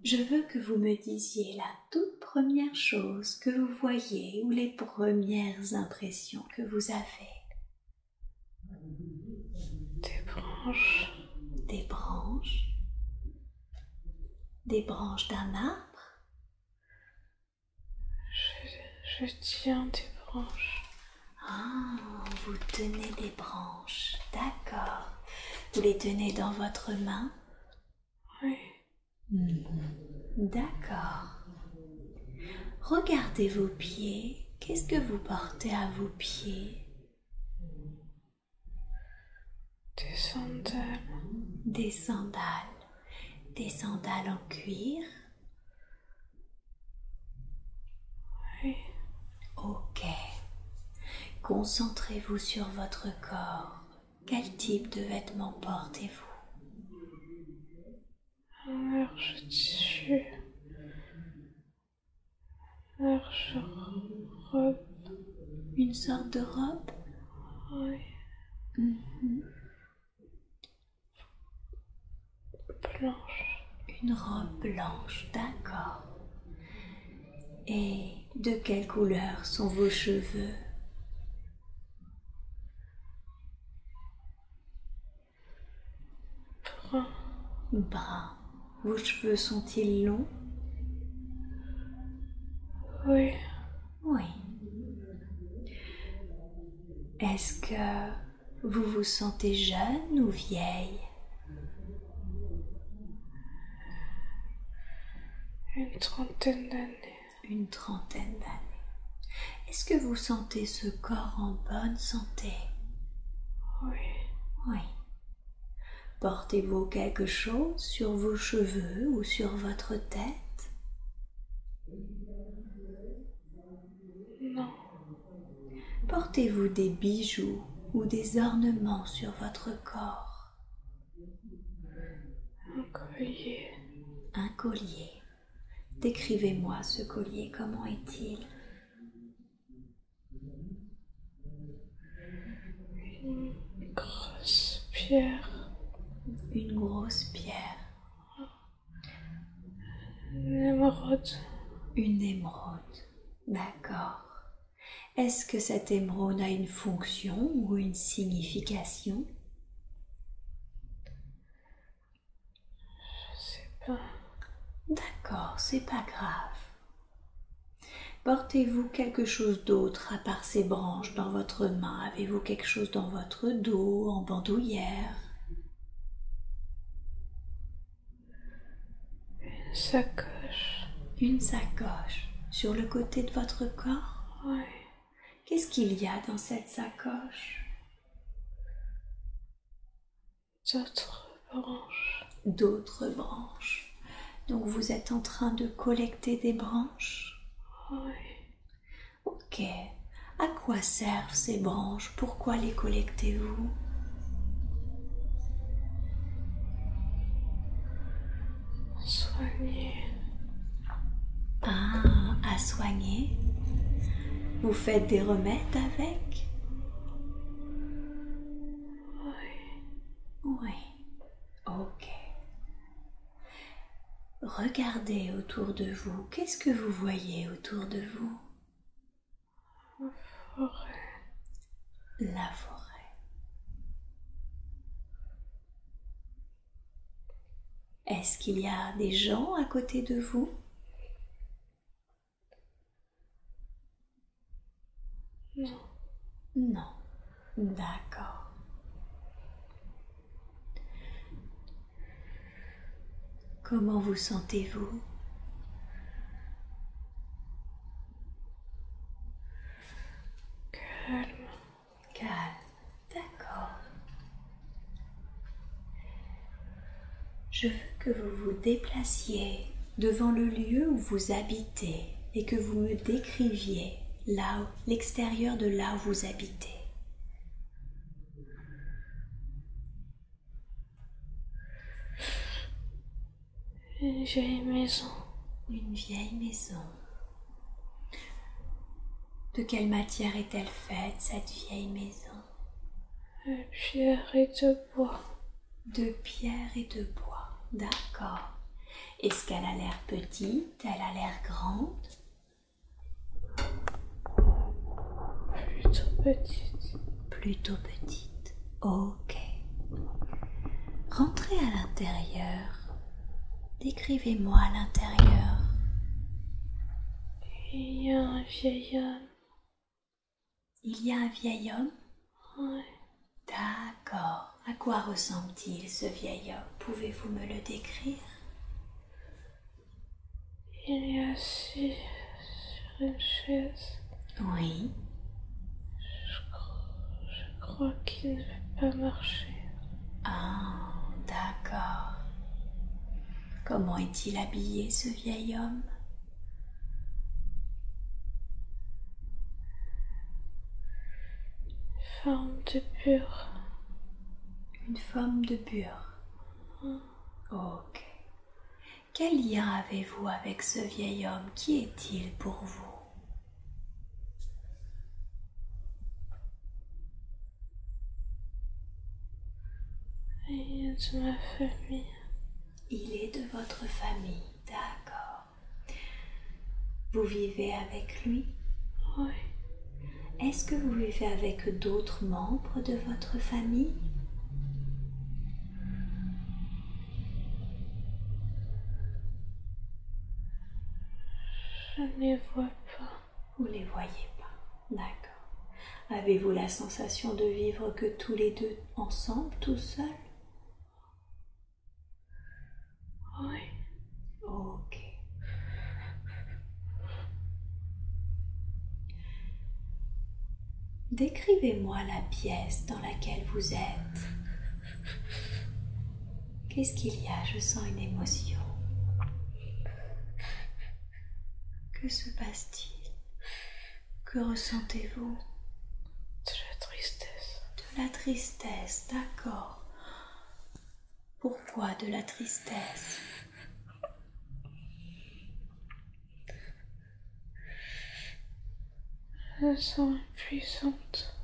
Je veux que vous me disiez la toute première chose que vous voyez ou les premières impressions que vous avez. Des branches. Des branches? Des branches d'un arbre? Je tiens des branches. Ah, vous tenez des branches, d'accord. Vous les tenez dans votre main? Oui. D'accord. Regardez vos pieds. Qu'est-ce que vous portez à vos pieds? Des sandales. Des sandales. Des sandales en cuir? Oui. Ok. Concentrez-vous sur votre corps. Quel type de vêtements portez-vous? Un large tissu. Large robe. Une sorte de robe? Oui. Blanche. Une robe blanche, d'accord. Et de quelle couleur sont vos cheveux? Brun. Brun. Vos cheveux sont-ils longs? Oui. Oui. Est-ce que vous vous sentez jeune ou vieille? Une trentaine d'années. Une trentaine d'années. Est-ce que vous sentez ce corps en bonne santé? Oui. Oui. Portez-vous quelque chose sur vos cheveux ou sur votre tête? Non. Portez-vous des bijoux ou des ornements sur votre corps? Un collier. Un collier. Décrivez-moi ce collier, comment est-il? Une grosse pierre. Une grosse pierre. Une émeraude. Une émeraude. D'accord. Est-ce que cette émeraude a une fonction ou une signification? Je sais pas. D'accord, c'est pas grave. Portez-vous quelque chose d'autre à part ces branches dans votre main? Avez-vous quelque chose dans votre dos, en bandoulière? Une sacoche. Une sacoche sur le côté de votre corps? Oui. Qu'est-ce qu'il y a dans cette sacoche? D'autres branches. D'autres branches. Donc vous êtes en train de collecter des branches? Oui. Ok. À quoi servent ces branches? Pourquoi les collectez-vous? Soigner. Ah, à soigner? Vous faites des remèdes avec? Oui. Oui. Ok. Regardez autour de vous. Qu'est-ce que vous voyez autour de vous? La forêt. La forêt. Est-ce qu'il y a des gens à côté de vous? Non. Non. D'accord. Comment vous sentez-vous? Calme. Calme. D'accord. Je veux que vous vous déplaciez devant le lieu où vous habitez et que vous me décriviez là, l'extérieur de là où vous habitez. Une vieille maison. Une vieille maison. De quelle matière est-elle faite, cette vieille maison? De pierre et de bois. De pierre et de bois. D'accord. Est-ce qu'elle a l'air petite? Elle a l'air grande? Plutôt petite. Plutôt petite. Ok. Rentrez à l'intérieur. Décrivez-moi à l'intérieur. Il y a un vieil homme. Il y a un vieil homme? Ouais. D'accord. À quoi ressemble-t-il, ce vieil homme? Pouvez-vous me le décrire? Il est assis sur une chaise. Oui. Je crois qu'il ne veut pas marcher. Ah, d'accord. Comment est-il habillé, ce vieil homme? Forme de bure. Une forme de bure. Ok. Quel lien avez-vous avec ce vieil homme? Qui est-il pour vous? Il est de ma famille. Il est de votre famille, d'accord. Vous vivez avec lui? Oui. Est-ce que vous vivez avec d'autres membres de votre famille? Je ne les vois pas. Vous ne les voyez pas, d'accord. Avez-vous la sensation de vivre que tous les deux ensemble, tout seuls? Oui. Ok. Décrivez-moi la pièce dans laquelle vous êtes. Qu'est-ce qu'il y a? Je sens une émotion. Que se passe-t-il? Que ressentez-vous? De la tristesse. De la tristesse, d'accord. Pourquoi de la tristesse? Je me sens impuissante.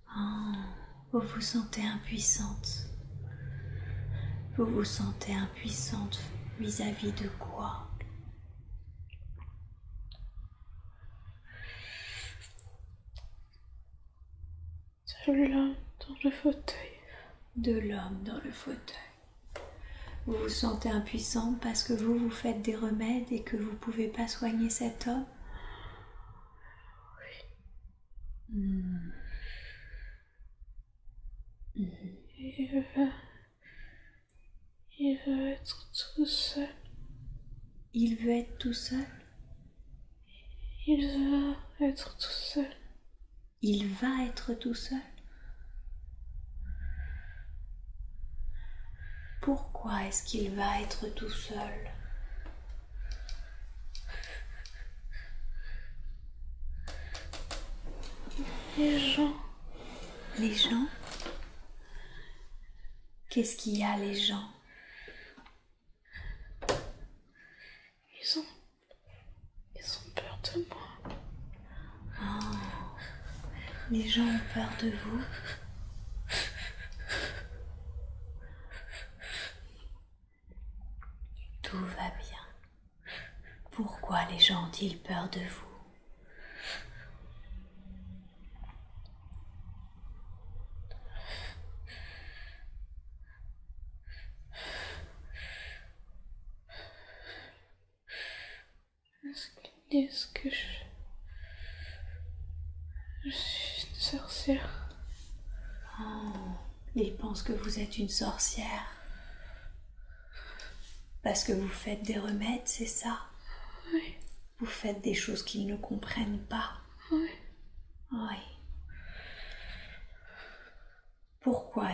Ah, vous vous sentez impuissante. Vous vous sentez impuissante vis-à-vis de quoi? De l'homme dans le fauteuil. De l'homme dans le fauteuil. Vous vous sentez impuissante parce que vous faites des remèdes et que vous ne pouvez pas soigner cet homme? Oui. Il veut être tout seul. Il veut être tout seul? Il va être tout seul. Il va être tout seul? Pourquoi est-ce qu'il va être tout seul? Les gens. Les gens? Qu'est-ce qu'il y a, les gens? Ils ont peur de moi. Oh, les gens ont peur de vous? Tout va bien. Pourquoi les gens ont-ils peur de vous? Est-ce qu'ils disent que je suis une sorcière? Oh, ils pensent que vous êtes une sorcière. Parce que vous faites des remèdes, c'est ça? Oui. Vous faites des choses qu'ils ne comprennent pas. Oui. Oui. Pourquoi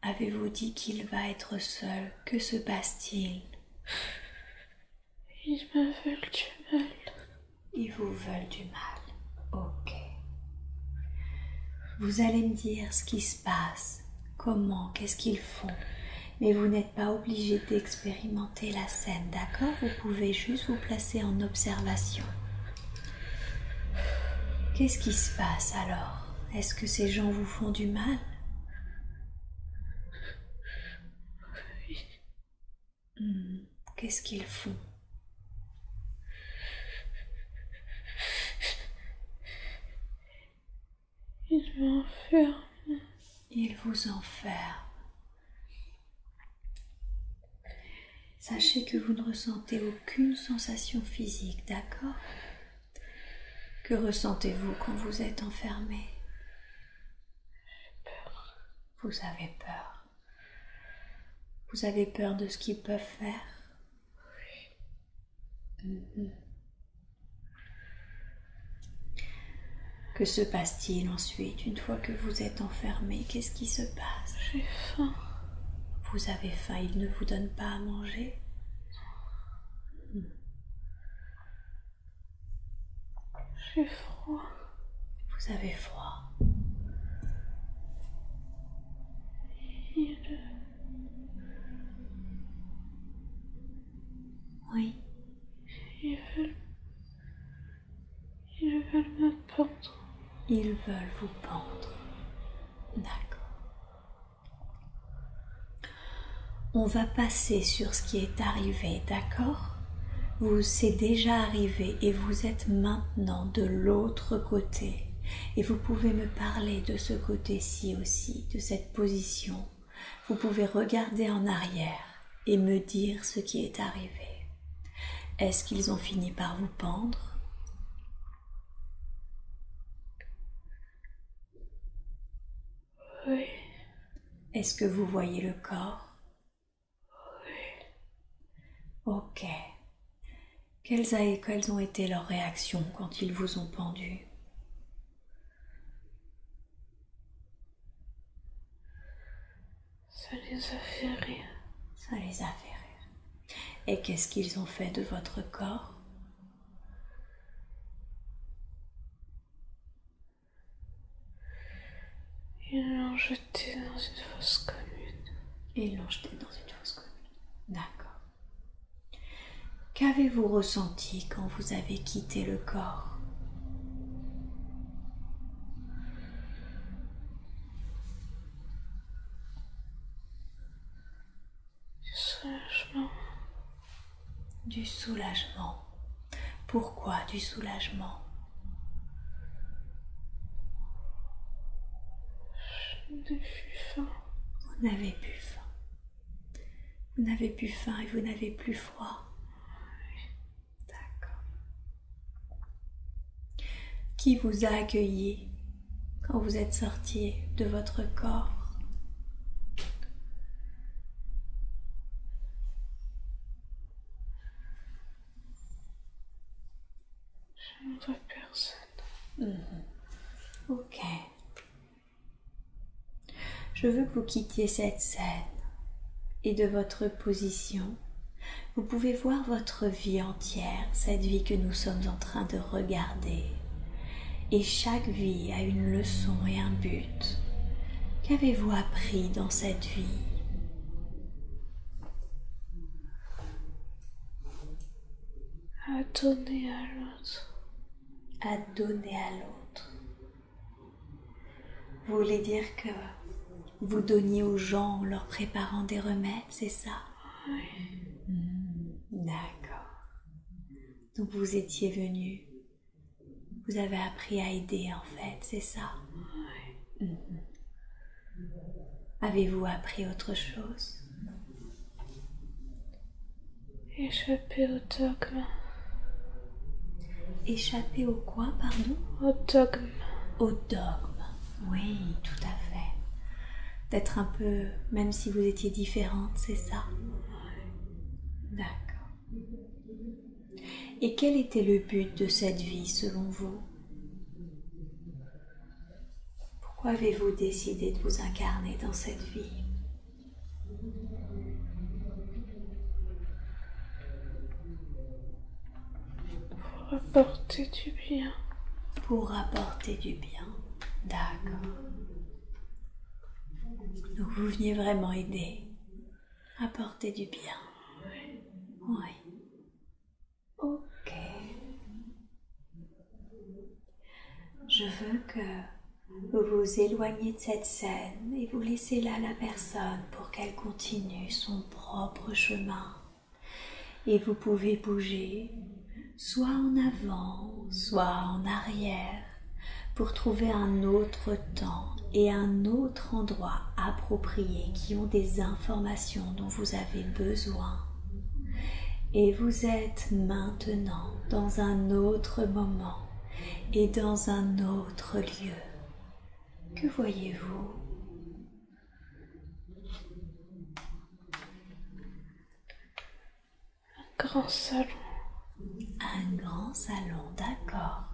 avez-vous dit qu'il va être seul? Que se passe-t-il? Ils me veulent du mal. Ils vous veulent du mal. Ok. Vous allez me dire ce qui se passe, comment, qu'est-ce qu'ils font. Mais vous n'êtes pas obligé d'expérimenter la scène, d'accord? Vous pouvez juste vous placer en observation. Qu'est-ce qui se passe alors? Est-ce que ces gens vous font du mal? Oui. Qu'est-ce qu'ils font? Ils m'enferment. Ils vous enferment. Sachez que vous ne ressentez aucune sensation physique, d'accord? Que ressentez-vous quand vous êtes enfermé? J'ai peur. Vous avez peur. Vous avez peur de ce qu'ils peuvent faire? Oui. Que se passe-t-il ensuite, une fois que vous êtes enfermé? Qu'est-ce qui se passe? J'ai faim. Vous avez faim, ils ne vous donnent pas à manger? J'ai froid. Vous avez froid. Oui. Ils veulent me pendre. Ils veulent vous pendre. D'accord. On va passer sur ce qui est arrivé, d'accord? C'est déjà arrivé et vous êtes maintenant de l'autre côté. Et vous pouvez me parler de ce côté-ci aussi, de cette position. Vous pouvez regarder en arrière et me dire ce qui est arrivé. Est-ce qu'ils ont fini par vous pendre? Oui. Est-ce que vous voyez le corps? Oui. Ok. Quelles ont été leurs réactions quand ils vous ont pendu? Ça les a fait rire. Ça les a fait rire. Et qu'est-ce qu'ils ont fait de votre corps? Ils l'ont jeté dans une fosse commune. Ils l'ont jeté dans une fosse commune. D'accord. Qu'avez-vous ressenti quand vous avez quitté le corps? Du soulagement. Du soulagement. Pourquoi du soulagement? Je n'ai plus faim. Vous n'avez plus faim. Vous n'avez plus faim et vous n'avez plus froid. D'accord. Qui vous a accueilli quand vous êtes sorti de votre corps? Je ne vois personne. Ok. Je veux que vous quittiez cette scène et de votre position, vous pouvez voir votre vie entière, cette vie que nous sommes en train de regarder. Et chaque vie a une leçon et un but. Qu'avez-vous appris dans cette vie? À donner à l'autre. À donner à l'autre. Vous voulez dire que vous donniez aux gens en leur préparant des remèdes, c'est ça? Oui. D'accord. Donc vous étiez venu, vous avez appris à aider en fait, c'est ça? Oui. Avez-vous appris autre chose? Échapper au dogme. Échapper au quoi, pardon? Au dogme. Au dogme, oui, tout à fait. D'être un peu, même si vous étiez différente, c'est ça? D'accord. Et quel était le but de cette vie selon vous? Pourquoi avez-vous décidé de vous incarner dans cette vie? Pour apporter du bien. Pour apporter du bien. D'accord. Donc vous veniez vraiment aider. Apporter du bien. Oui. Oui. Ok. Je veux que vous vous éloigniez de cette scène et vous laissez là la personne pour qu'elle continue son propre chemin. Et vous pouvez bouger soit en avant, soit en arrière pour trouver un autre temps et un autre endroit approprié qui ont des informations dont vous avez besoin. Et vous êtes maintenant dans un autre moment et dans un autre lieu. Que voyez-vous? Grand salon. Un grand salon, d'accord.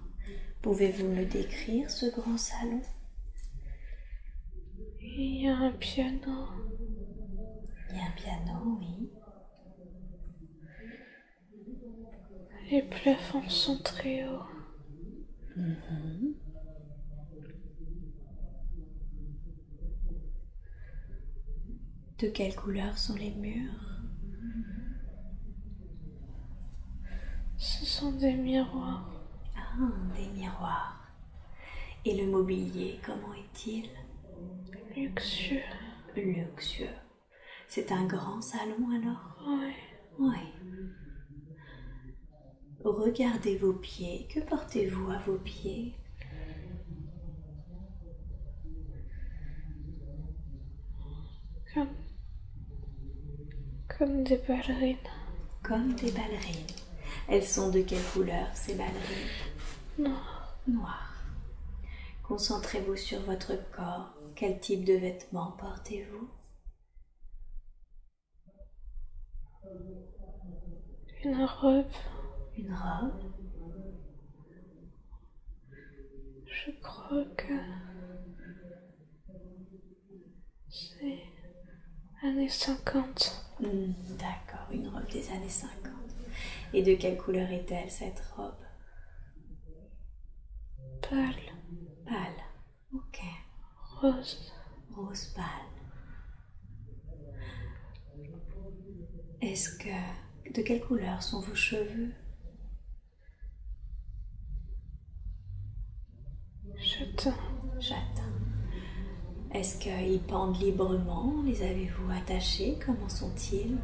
Pouvez-vous me décrire ce grand salon? Il y a un piano. Il y a un piano, oui. Les plafonds sont très hauts. De quelle couleur sont les murs? Ce sont des miroirs. Ah, des miroirs. Et le mobilier, comment est-il? Luxueux. Luxueux. C'est un grand salon alors? Oui. Oui. Regardez vos pieds. Que portez-vous à vos pieds? Comme des ballerines. Comme des ballerines. Elles sont de quelle couleur ces ballerines? Noir. Noires. Concentrez-vous sur votre corps. Quel type de vêtements portez-vous? Une robe. Une robe? Je crois que c'est années 50. D'accord, une robe des années 50. Et de quelle couleur est-elle cette robe? Pâle. Pâle. Ok. Rose. Rose pâle. De quelle couleur sont vos cheveux? Châtain. Châtain. Est-ce qu'ils pendent librement? Les avez-vous attachés? Comment sont-ils?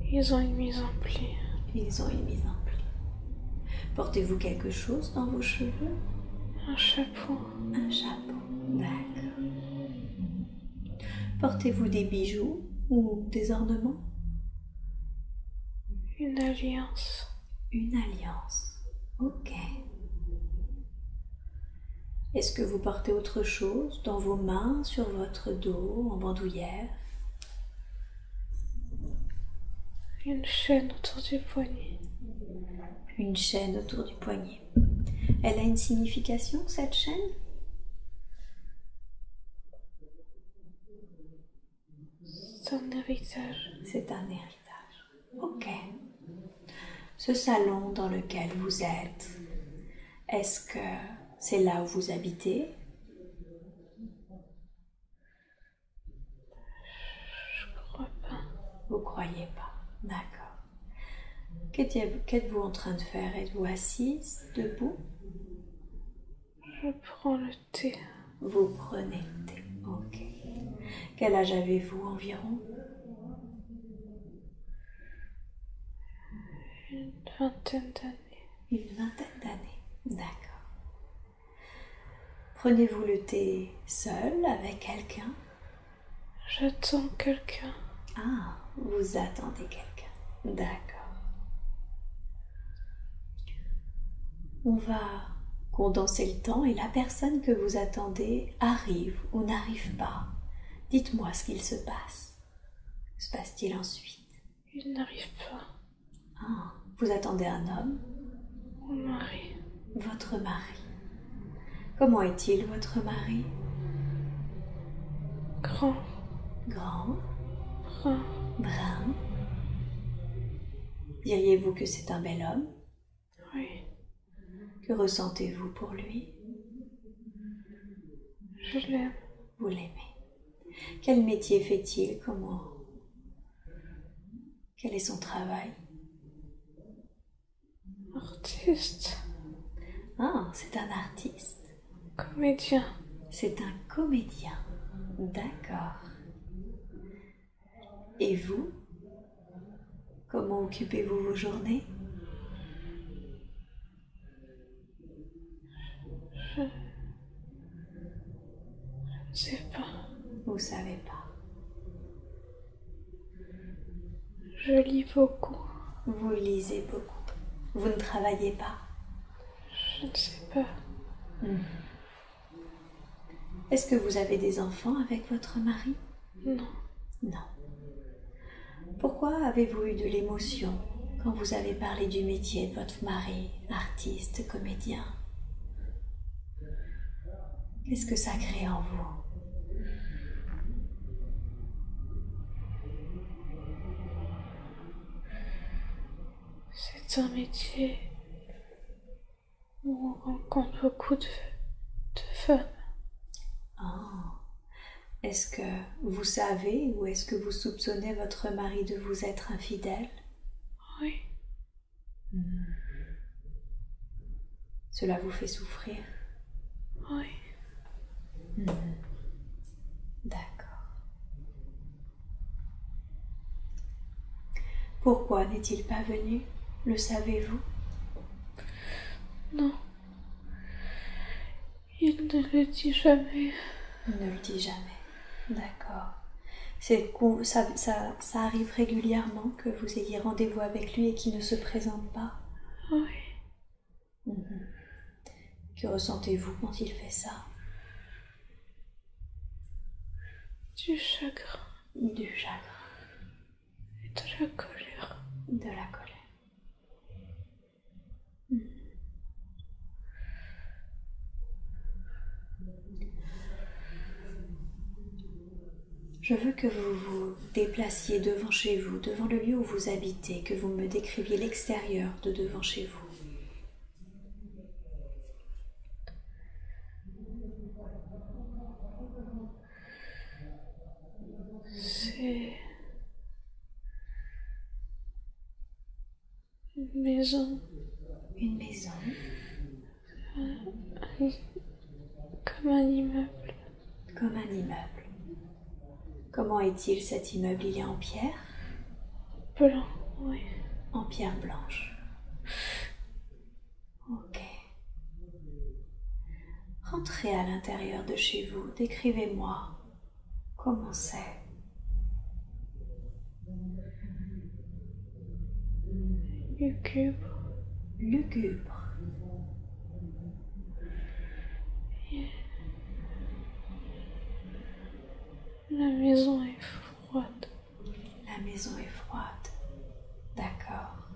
Ils ont une mise en pli. Ils ont une mise en pli. Portez-vous quelque chose dans vos cheveux? Un chapeau. Un chapeau. D'accord. Portez-vous des bijoux ou des ornements? Une alliance. Une alliance. Ok. Est-ce que vous portez autre chose dans vos mains, sur votre dos, en bandoulière? Une chaîne autour du poignet. Une chaîne autour du poignet. Elle a une signification, cette chaîne? C'est un héritage. C'est un héritage. Ok. Ce salon dans lequel vous êtes, est-ce que c'est là où vous habitez? Je crois pas. Vous croyez pas? D'accord. Qu'êtes-vous en train de faire? Êtes-vous assise, debout? Je prends le thé. Vous prenez le thé. Ok. Quel âge avez-vous environ? Une vingtaine d'années. Une vingtaine d'années. D'accord. Prenez-vous le thé seul, avec quelqu'un? J'attends quelqu'un. Ah, vous attendez quelqu'un. D'accord. On va condenser le temps et la personne que vous attendez arrive ou n'arrive pas. Dites-moi ce qu'il se passe. Que se passe-t-il ensuite? Il n'arrive pas. Ah, vous attendez un homme? Mon mari. Votre mari. Comment est-il, votre mari? Grand. Grand? Brun. Brun? Diriez-vous que c'est un bel homme? Oui. Que ressentez-vous pour lui? Je l'aime. Vous l'aimez. Quel métier fait-il? Quel est son travail? Artiste. Ah, c'est un artiste. Comédien. C'est un comédien. D'accord. Et vous? Comment occupez-vous vos journées? Je ne sais pas. Vous savez pas. Je lis beaucoup. Vous lisez beaucoup. Vous ne travaillez pas. Je ne sais pas. Est-ce que vous avez des enfants avec votre mari? Non. Non. Pourquoi avez-vous eu de l'émotion quand vous avez parlé du métier de votre mari, artiste, comédien? Qu'est-ce que ça crée en vous? C'est un métier où on rencontre beaucoup de femmes. Oh. Est-ce que vous savez ou est-ce que vous soupçonnez votre mari de vous être infidèle? Oui. Cela vous fait souffrir? Oui. D'accord. Pourquoi n'est-il pas venu? Le savez-vous? Non. Il ne le dit jamais. Il ne le dit jamais. D'accord. Ça arrive régulièrement que vous ayez rendez-vous avec lui et qu'il ne se présente pas? Oui. Que ressentez-vous quand il fait ça? Du chagrin. Du chagrin. Et de la colère. De la colère. Je veux que vous vous déplaciez devant chez vous, devant le lieu où vous habitez, que vous me décriviez l'extérieur de devant chez vous. C'est une maison. Une maison. Comme un immeuble. Comme un immeuble. Comment est-il cet immeuble? Il est en pierre? Blanc, oui. En pierre blanche. Ok. Rentrez à l'intérieur de chez vous. Décrivez-moi comment c'est. Lugubre. Lugubre. La maison est froide. La maison est froide. D'accord.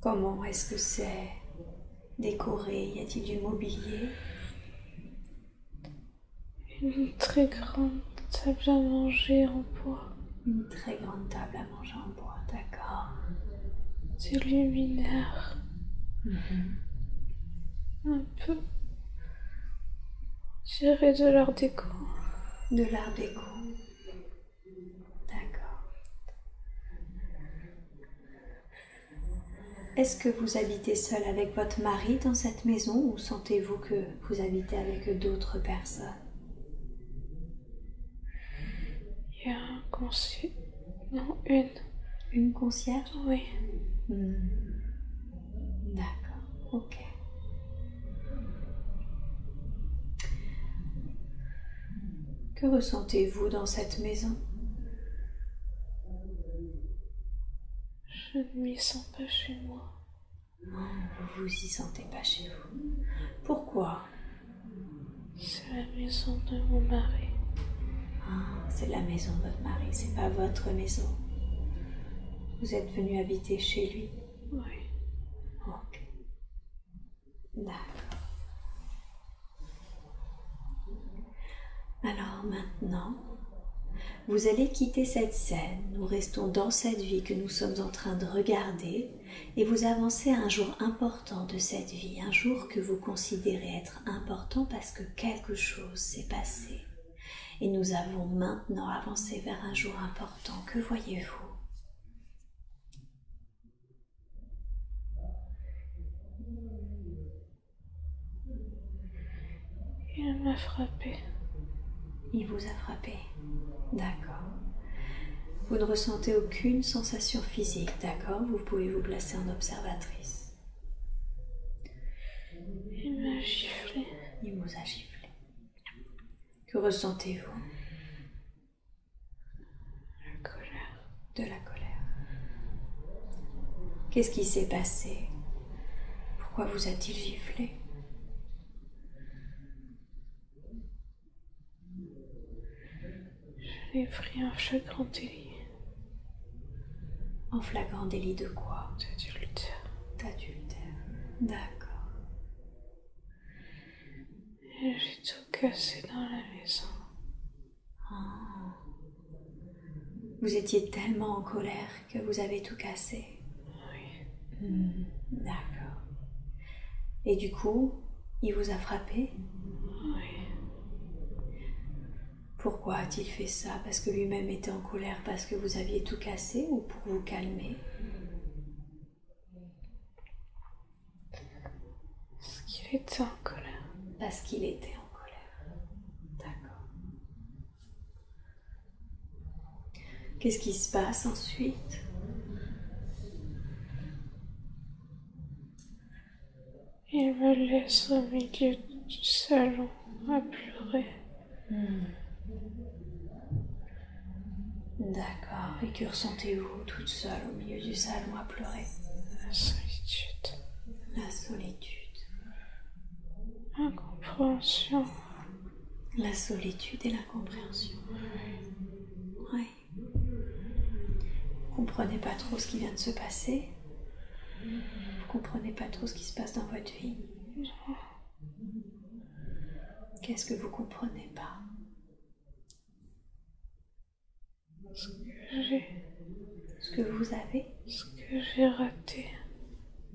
Comment est-ce que c'est décoré? Y a-t-il du mobilier? Une très grande table à manger en bois. Une très grande table à manger en bois, d'accord. Des luminaires. Un peu. Je dirais de l'art déco. De l'art déco. D'accord. Est-ce que vous habitez seul avec votre mari dans cette maison ou sentez-vous que vous habitez avec d'autres personnes? Il y a un concierge. Non, une. Une concierge? Oui. D'accord, ok. Que ressentez-vous dans cette maison? Je ne m'y sens pas chez moi. Non, vous vous y sentez pas chez vous. Pourquoi? C'est la maison de mon mari. Ah, c'est la maison de votre mari, c'est pas votre maison. Vous êtes venu habiter chez lui? Oui. Ok. D'accord. Alors maintenant, vous allez quitter cette scène. Nous restons dans cette vie que nous sommes en train de regarder et vous avancez à un jour important de cette vie, un jour que vous considérez être important parce que quelque chose s'est passé. Et nous avons maintenant avancé vers un jour important. Que voyez-vous? Il m'a frappé. Il vous a frappé. D'accord. Vous ne ressentez aucune sensation physique, d'accord? Vous pouvez vous placer en observatrice. Il m'a giflé. Il vous a giflé. Que ressentez-vous? La colère. De la colère. Qu'est-ce qui s'est passé? Pourquoi vous a-t-il giflé? J'ai pris un flagrant délit. En flagrant délit de quoi? D'adultère. D'adultère. D'accord. Et j'ai tout cassé dans la maison. Ah. Vous étiez tellement en colère que vous avez tout cassé. Oui. D'accord. Et du coup, il vous a frappé? Oui. Pourquoi a-t-il fait ça? Parce que lui-même était en colère parce que vous aviez tout cassé ou pour vous calmer? Parce qu'il était en colère. Parce qu'il était en colère. D'accord. Qu'est-ce qui se passe ensuite? Il me laisse au milieu du salon à pleurer. D'accord. Et que ressentez-vous toute seule au milieu du salon à pleurer? La solitude. La solitude. L'incompréhension. La solitude et l'incompréhension. Oui. Vous comprenez pas trop ce qui vient de se passer? Vous comprenez pas trop ce qui se passe dans votre vie? Non. Qu'est-ce que vous comprenez pas? Ce que j'ai. Ce que vous avez? Ce que j'ai raté.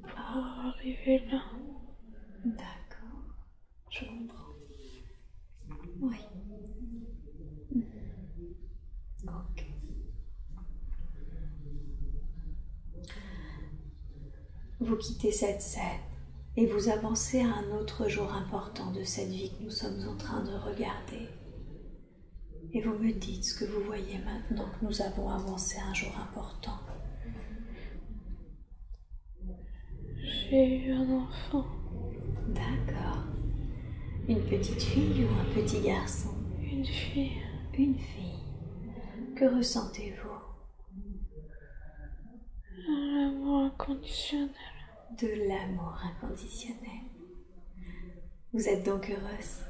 Pour arriver là. D'accord. Je comprends. Oui. Ok. Vous quittez cette scène et vous avancez à un autre jour important de cette vie que nous sommes en train de regarder. Et vous me dites ce que vous voyez maintenant que nous avons avancé à un jour important. J'ai eu un enfant. D'accord. Une petite fille ou un petit garçon? Une fille. Une fille. Que ressentez-vous? Un amour inconditionnel. De l'amour inconditionnel. Vous êtes donc heureuse?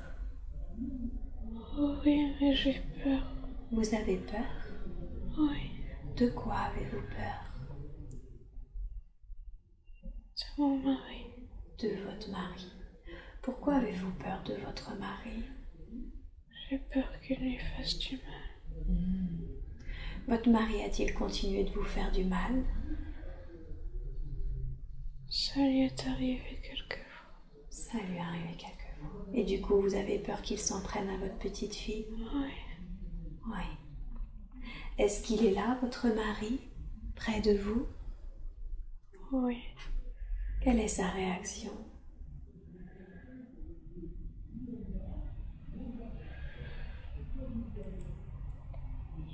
Oh oui, mais j'ai peur. Vous avez peur? Oui, De quoi avez-vous peur? c'est mon mari. De votre mari. Pourquoi avez-vous peur de votre mari? J'ai peur qu'il lui fasse du mal. Votre mari a-t-il continué de vous faire du mal? Ça lui est arrivé quelquefois. Ça lui est arrivé quelquefois. Et du coup, vous avez peur qu'il s'en prenne à votre petite fille? Oui, Oui. Est-ce qu'il est là, votre mari, près de vous? oui. Quelle est sa réaction?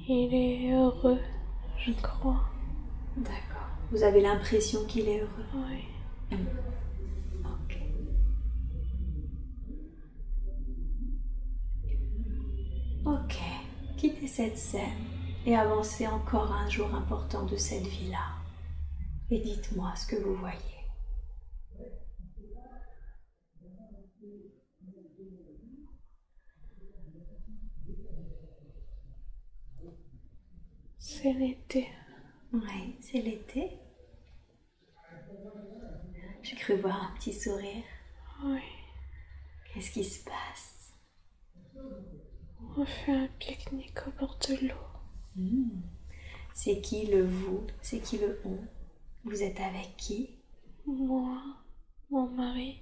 Il est heureux, je crois. D'accord. Vous avez l'impression qu'il est heureux? Oui. Ok. Ok. Quittez cette scène et avancez encore un jour important de cette vie-là. Et dites-moi ce que vous voyez. C'est l'été. Oui, c'est l'été. J'ai cru voir un petit sourire. Oui. Qu'est-ce qui se passe? On fait un pique-nique au bord de l'eau. C'est qui le vous? C'est qui le on? Vous êtes avec qui? Moi, mon mari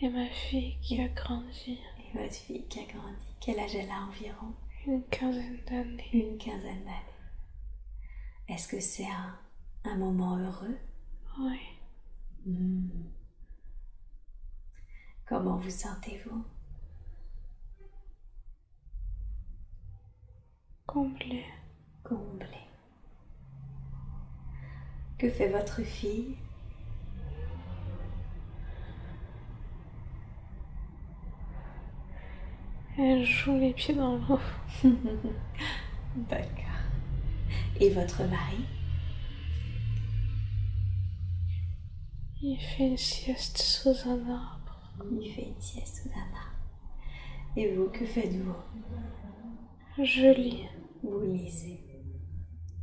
et ma fille qui a grandi. Et votre fille qui a grandi. Quel âge elle a environ? Une quinzaine d'années. Une quinzaine d'années. Est-ce que c'est un moment heureux? Oui. Comment vous sentez-vous? comblé. Comblé. Que fait votre fille? Elle joue les pieds dans l'eau. D'accord. Et votre mari? Il fait une sieste sous un arbre. Il fait une sieste sous un arbre. Et vous, que faites-vous? Je lis. Vous lisez.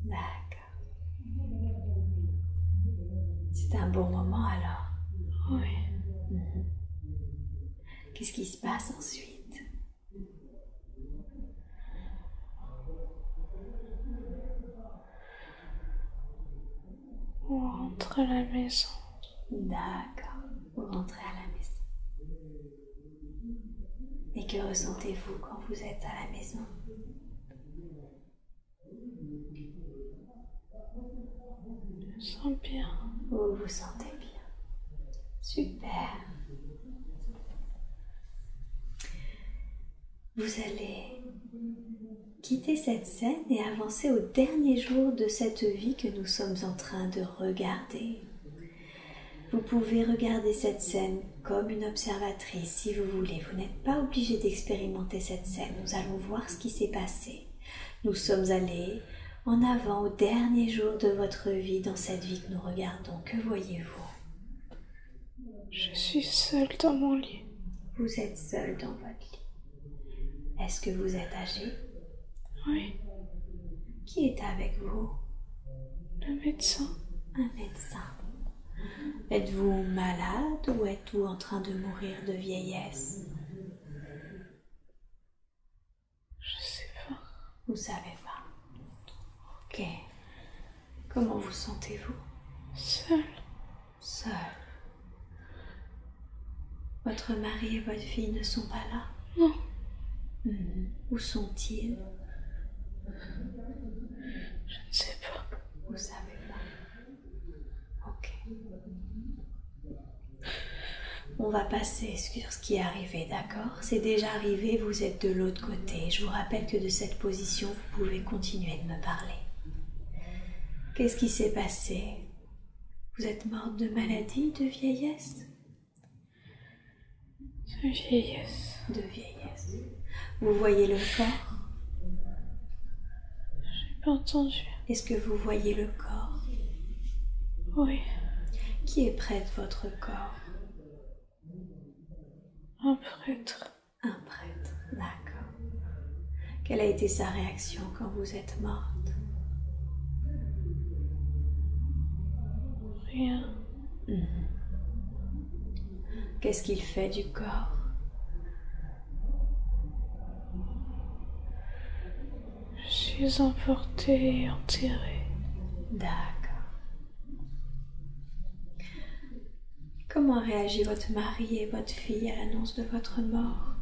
D'accord. C'est un bon moment alors. Oui. Qu'est-ce qui se passe ensuite? On rentre à la maison. D'accord. Vous rentrez à la maison. Et que ressentez-vous quand vous êtes à la maison? Je me sens bien. Vous vous sentez bien. Super. Vous allez quitter cette scène et avancer au dernier jour de cette vie que nous sommes en train de regarder. Vous pouvez regarder cette scène comme une observatrice si vous voulez. Vous n'êtes pas obligé d'expérimenter cette scène. Nous allons voir ce qui s'est passé. Nous sommes allés en avant au dernier jour de votre vie dans cette vie que nous regardons. Que voyez-vous? Je suis seule dans mon lit. Vous êtes seul dans votre lit. Est-ce que vous êtes âgé? Oui. Qui est avec vous? Le médecin. Un médecin. Êtes-vous malade ou êtes-vous en train de mourir de vieillesse? Je sais pas. Vous savez pas. Ok. Comment vous sentez-vous? Seule. Seul. Votre mari et votre fille ne sont pas là? Non. Où sont-ils? Je ne sais pas. Vous savez pas. Ok. On va passer sur ce qui est arrivé, d'accord? C'est déjà arrivé, vous êtes de l'autre côté. Je vous rappelle que de cette position, vous pouvez continuer de me parler. Qu'est-ce qui s'est passé? Vous êtes morte de maladie, de vieillesse? De vieillesse. De vieillesse. Vous voyez le corps? J'ai pas entendu. Est-ce que vous voyez le corps? Oui. Qui est près de votre corps? Un prêtre. Un prêtre, d'accord. Quelle a été sa réaction quand vous êtes morte? Rien. Qu'est-ce qu'il fait du corps? Je suis emportée et enterrée. D'accord. Comment a réagi votre mari et votre fille à l'annonce de votre mort?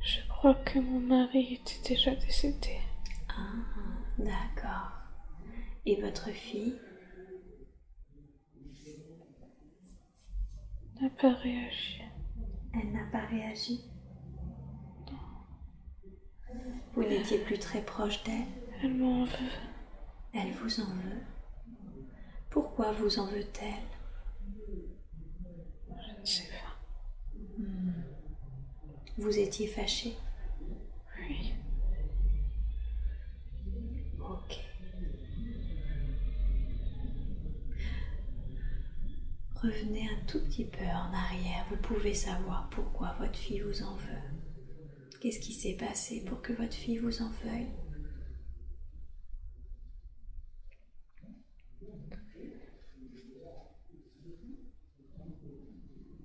Je crois que mon mari était déjà décédé. Ah, d'accord. Et votre fille? N'a pas réagi. Elle n'a pas réagi? Vous n'étiez plus très proche d'elle? Elle m'en veut. Elle vous en veut? Pourquoi vous en veut-elle? Je ne sais pas. Vous étiez fâché? Oui. Ok. Revenez un tout petit peu en arrière. Vous pouvez savoir pourquoi votre fille vous en veut. Qu'est-ce qui s'est passé pour que votre fille vous en veuille?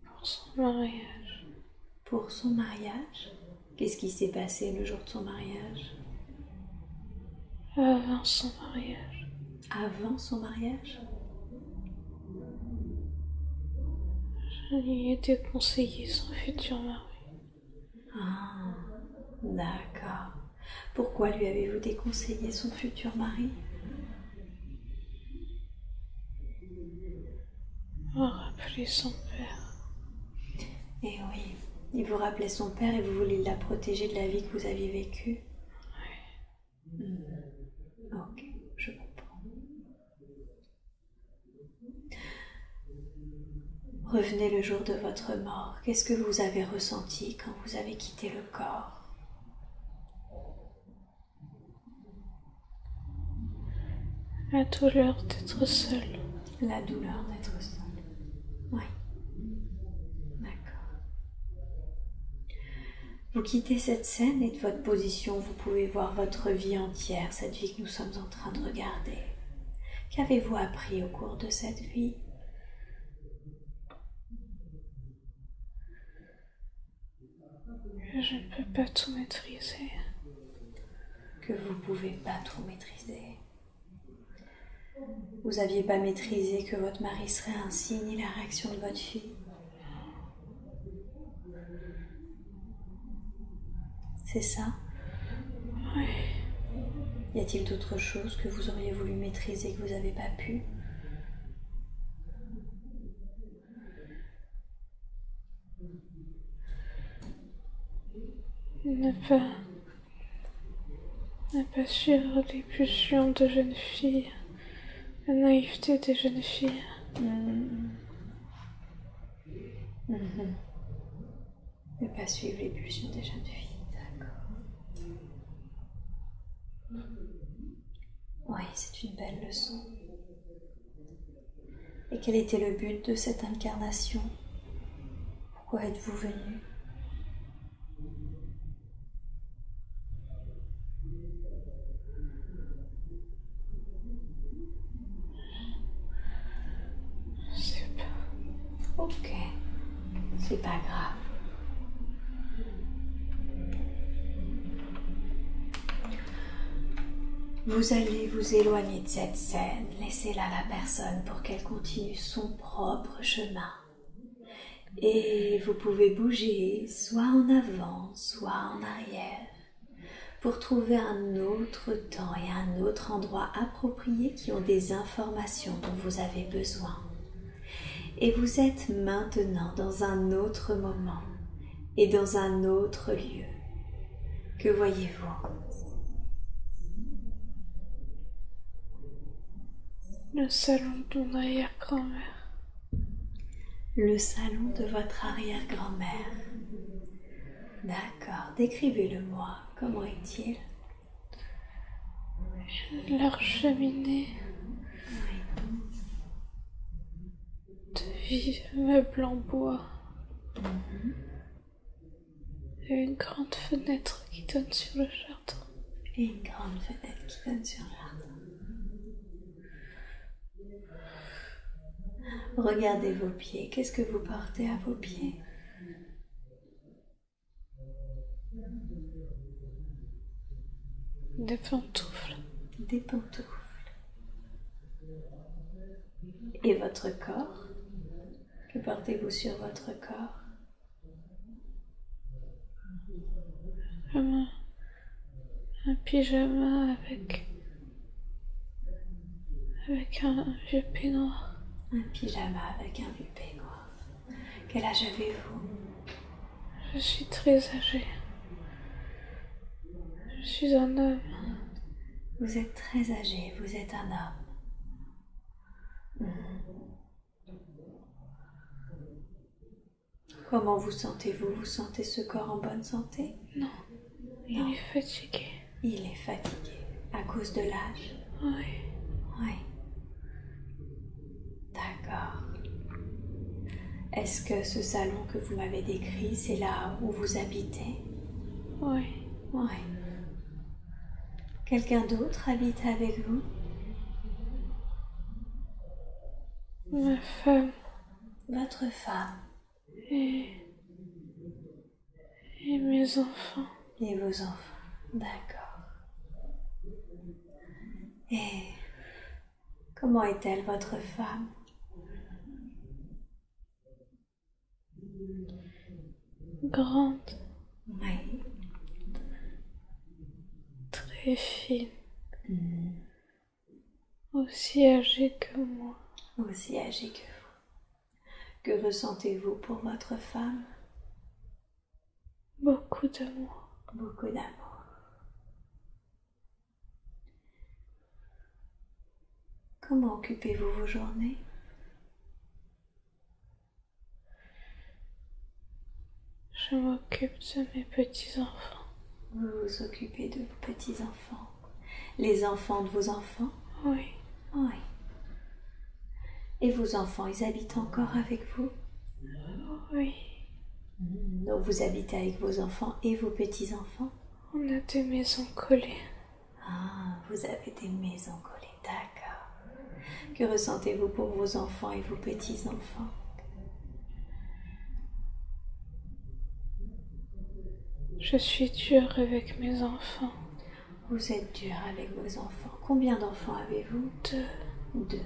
Pour son mariage. Pour son mariage? Qu'est-ce qui s'est passé le jour de son mariage? Avant son mariage. Avant son mariage? Je lui ai déconseillé son futur mari. Ah, d'accord. Pourquoi lui avez-vous déconseillé son futur mari? M'a rappelé son père. Et oui, il vous rappelait son père et vous voulez la protéger de la vie que vous aviez vécue. Ok, je comprends. Revenez le jour de votre mort. Qu'est-ce que vous avez ressenti quand vous avez quitté le corps? La douleur d'être seule. La douleur d'être seule. Oui. D'accord. Vous quittez cette scène et de votre position, vous pouvez voir votre vie entière, cette vie que nous sommes en train de regarder. Qu'avez-vous appris au cours de cette vie? Je ne peux pas tout maîtriser. Que vous ne pouvez pas tout maîtriser. Vous n'aviez pas maîtrisé que votre mari serait ainsi, ni la réaction de votre fille. C'est ça? Oui. Y a-t-il d'autres choses que vous auriez voulu maîtriser que vous n'avez pas pu? Ne pas suivre les pulsions de jeunes filles, la naïveté des jeunes filles. Ne pas suivre les pulsions des jeunes filles, d'accord. Oui, c'est une belle leçon. Et quel était le but de cette incarnation? Pourquoi êtes-vous venu? Je sais pas. Ok, c'est pas grave. Vous allez vous éloigner de cette scène, laissez là la personne pour qu'elle continue son propre chemin. Et vous pouvez bouger soit en avant, soit en arrière, pour trouver un autre temps et un autre endroit approprié qui ont des informations dont vous avez besoin. Et vous êtes maintenant dans un autre moment et dans un autre lieu. Que voyez-vous? Le salon de mon arrière-grand-mère. Le salon de votre arrière-grand-mère. D'accord, décrivez-le-moi. Comment est-il? Une large cheminée. De vifs meubles en bois. Et une grande fenêtre qui donne sur le jardin. Et une grande fenêtre qui donne sur le jardin. Regardez vos pieds. Qu'est-ce que vous portez à vos pieds? Des pantoufles. Des pantoufles. Et votre corps? Que portez-vous sur votre corps? Un pyjama avec un vieux peignoir. Un pyjama avec un vieux peignoir. Quel âge avez-vous? Je suis très âgée. Je suis un homme. Vous êtes très âgé, vous êtes un homme. Comment vous sentez-vous? Vous sentez ce corps en bonne santé? Non, il est fatigué. Il est fatigué. À cause de l'âge? Oui. Oui. D'accord. Est-ce que ce salon que vous m'avez décrit, c'est là où vous habitez? Oui. Oui. Quelqu'un d'autre habite avec vous? Ma femme. Votre femme. Et mes enfants. Et vos enfants. D'accord. Et comment est-elle, votre femme? Grande. Oui. Très fine. Aussi âgée que moi. Aussi âgée que vous. Que ressentez-vous pour votre femme? Beaucoup d'amour. Beaucoup d'amour. Comment occupez-vous vos journées? Je m'occupe de mes petits-enfants. Vous vous occupez de vos petits-enfants. Les enfants de vos enfants? Oui. Oui. Et vos enfants, ils habitent encore avec vous? Oui. Donc vous habitez avec vos enfants et vos petits-enfants? On a des maisons collées. Ah, vous avez des maisons collées, d'accord. Que ressentez-vous pour vos enfants et vos petits-enfants? Je suis dure avec mes enfants. Vous êtes dur avec vos enfants. Combien d'enfants avez-vous? 2. 2.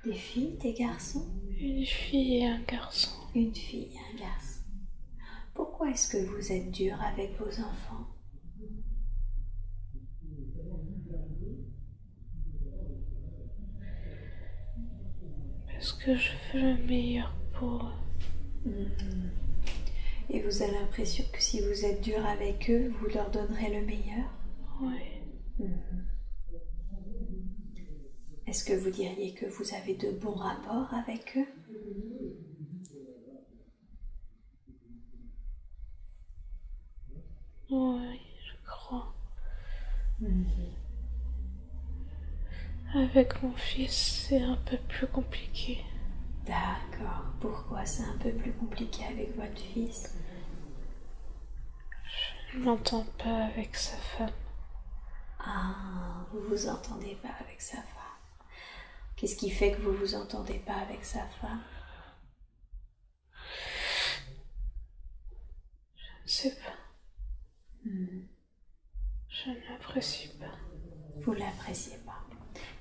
Des filles, des garçons? Une fille et un garçon. Une fille et un garçon. Pourquoi est-ce que vous êtes dur avec vos enfants? Parce que je veux le meilleur pour eux. Et vous avez l'impression que si vous êtes dur avec eux, vous leur donnerez le meilleur? Oui. Est-ce que vous diriez que vous avez de bons rapports avec eux? Oui, je crois. Avec mon fils, c'est un peu plus compliqué. D'accord. Pourquoi c'est un peu plus compliqué avec votre fils? Je ne m'entends pas avec sa femme. Ah, vous vous entendez pas avec sa femme. Qu'est-ce qui fait que vous vous entendez pas avec sa femme? Je ne sais pas. Je ne l'apprécie pas. Vous l'appréciez pas.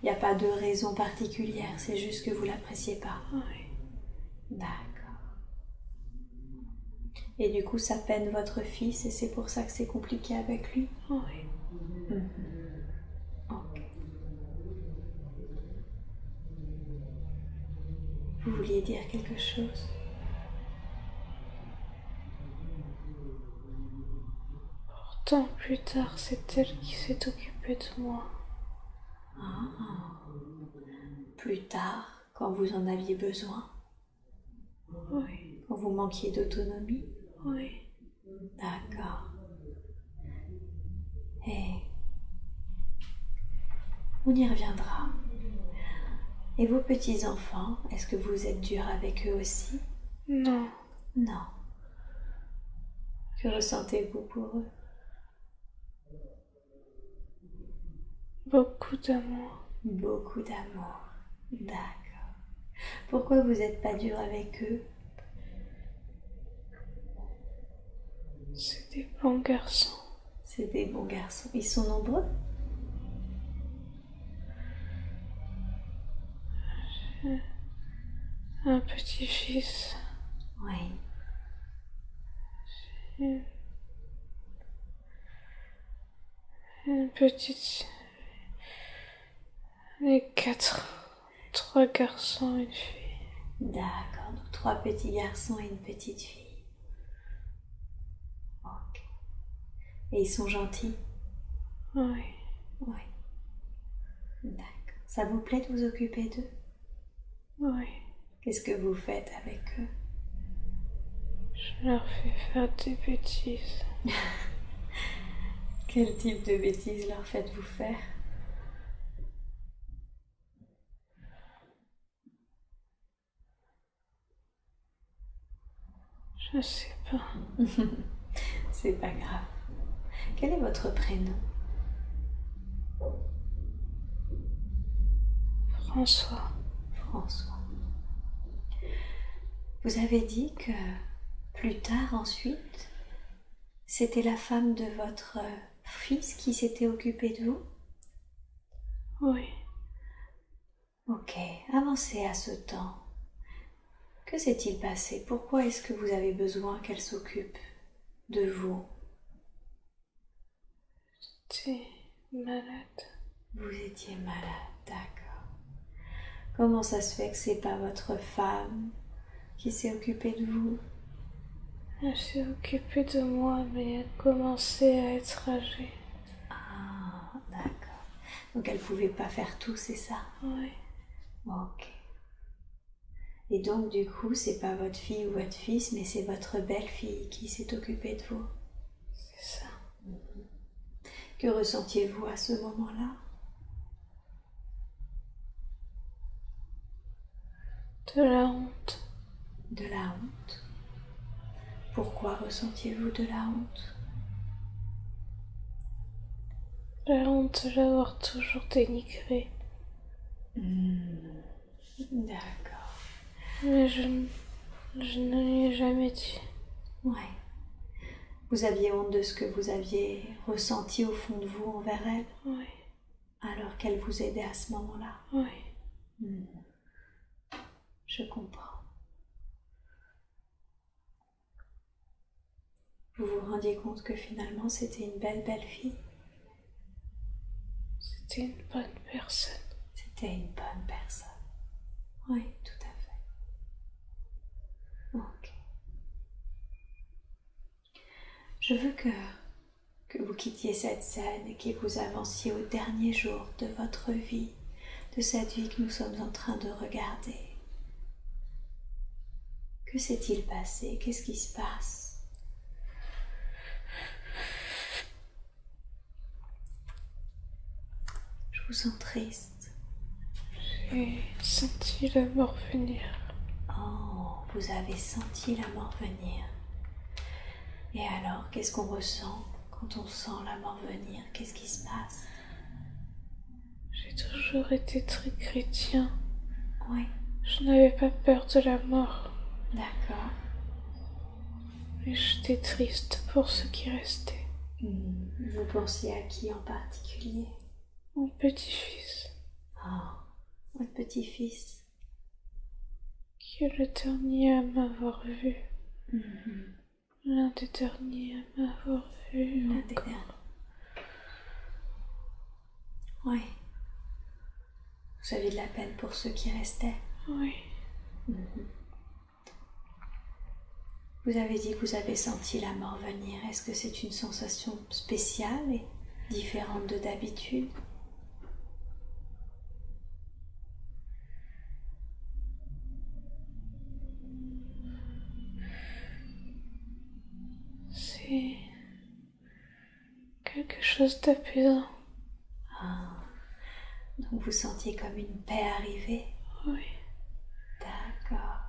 Il n'y a pas de raison particulière, c'est juste que vous l'appréciez pas. Oui. D'accord. Et du coup, ça peine votre fils et c'est pour ça que c'est compliqué avec lui? Oui. Ok. Vous vouliez dire quelque chose? Pourtant, plus tard, c'est elle qui s'est occupée de moi. Plus tard, quand vous en aviez besoin? Oui. Quand vous manquiez d'autonomie? Oui. D'accord. Et on y reviendra. Et vos petits-enfants, est-ce que vous êtes dur avec eux aussi? Non. Non. Que ressentez-vous pour eux? Beaucoup d'amour. Beaucoup d'amour. D'accord. Pourquoi vous n'êtes pas dur avec eux? C'est des bons garçons. C'est des bons garçons. Ils sont nombreux? Un petit-fils. Oui. Une petite. Les 4. 3 garçons et une fille. D'accord. Donc 3 petits garçons et une petite fille. Ok. Et ils sont gentils? Oui. Oui. D'accord. Ça vous plaît de vous occuper d'eux? Oui. Qu'est-ce que vous faites avec eux? Je leur fais faire des bêtises. Quel type de bêtises leur faites-vous faire? Je sais pas. C'est pas grave. Quel est votre prénom? François. François. Vous avez dit que plus tard ensuite, c'était la femme de votre fils qui s'était occupée de vous? Oui. Ok, avancez à ce temps. Que s'est-il passé? Pourquoi est-ce que vous avez besoin qu'elle s'occupe de vous? J'étais malade. Vous étiez malade, d'accord. Comment ça se fait que c'est pas votre femme qui s'est occupée de vous? Elle s'est occupée de moi, mais elle commençait à être âgée. Ah, d'accord. Donc elle pouvait pas faire tout, c'est ça? Oui. Ok. Et donc du coup, c'est pas votre fille ou votre fils, mais c'est votre belle-fille qui s'est occupée de vous. C'est ça. Que ressentiez-vous à ce moment-là? De la honte. De la honte. Pourquoi ressentiez-vous de la honte? La honte de l'avoir toujours dénigrée. D'accord. Mais je ne lui ai jamais dit. Ouais. Vous aviez honte de ce que vous aviez ressenti au fond de vous envers elle, Oui. alors qu'elle vous aidait à ce moment-là. Oui. Je comprends. Vous vous rendiez compte que finalement c'était une belle fille? C'était une bonne personne. C'était une bonne personne. Oui, tout à fait. Ok. Je veux que vous quittiez cette scène et que vous avanciez au dernier jour de votre vie, de cette vie que nous sommes en train de regarder. Que s'est-il passé? Qu'est-ce qui se passe? Je vous sens triste. J'ai senti la mort venir. Oh, vous avez senti la mort venir. Et alors, qu'est-ce qu'on ressent quand on sent la mort venir? Qu'est-ce qui se passe? J'ai toujours été très chrétien. Oui. Je n'avais pas peur de la mort. D'accord. Mais j'étais triste pour ce qui restait. Vous pensiez à qui en particulier? Mon petit-fils. Oh, votre petit-fils. Qui est le dernier à m'avoir vu. L'un des derniers à m'avoir vu. L'un des derniers. Oui. Vous avez de la peine pour ceux qui restaient? Oui. Vous avez dit que vous avez senti la mort venir. Est-ce que c'est une sensation spéciale et différente de d'habitude? C'est quelque chose d'apaisant. Ah. Donc vous sentiez comme une paix arriver? Oui. D'accord.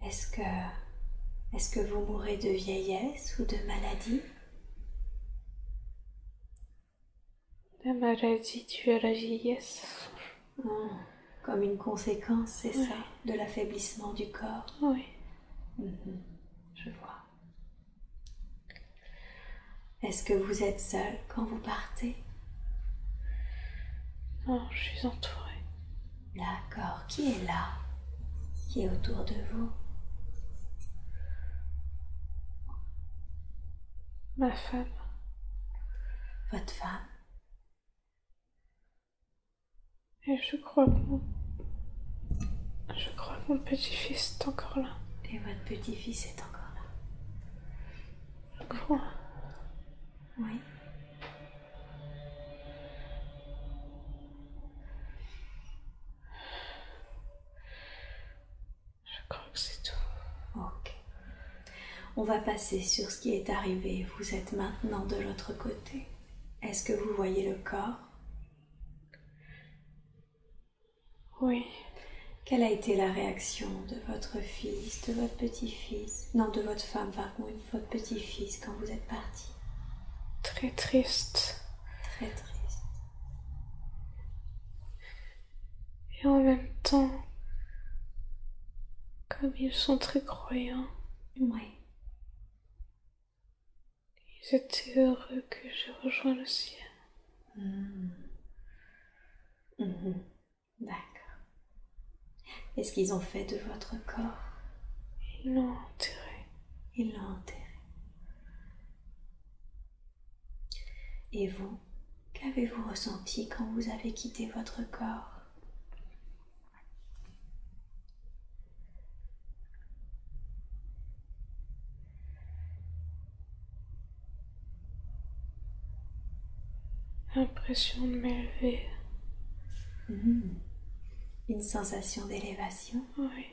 Est-ce que vous mourrez de vieillesse ou de maladie? La maladie due à la vieillesse. Oh, comme une conséquence, c'est Oui. ça, de l'affaiblissement du corps. Oui. Je vois. Est-ce que vous êtes seul quand vous partez? Non, je suis entourée. D'accord. Qui est là? Qui est autour de vous? Ma femme. Votre femme? Et je crois que mon petit-fils est encore là. Et votre petit-fils est encore là? Je crois. Oui. Je crois que c'est tout. Ok. On va passer sur ce qui est arrivé. Vous êtes maintenant de l'autre côté. Est-ce que vous voyez le corps? Oui. Quelle a été la réaction de votre fils, de votre petit-fils? Non, de votre femme, pardon, et de votre petit-fils quand vous êtes parti? Très triste. Très triste. Et en même temps, comme ils sont très croyants, Oui. ils étaient heureux que je rejoigne le ciel. D'accord. Qu'est-ce qu'ils ont fait de votre corps? Ils l'ont enterré. Ils l'ont enterré. Et vous, qu'avez-vous ressenti quand vous avez quitté votre corps? l'impression de m'élever. Une sensation d'élévation. Oui.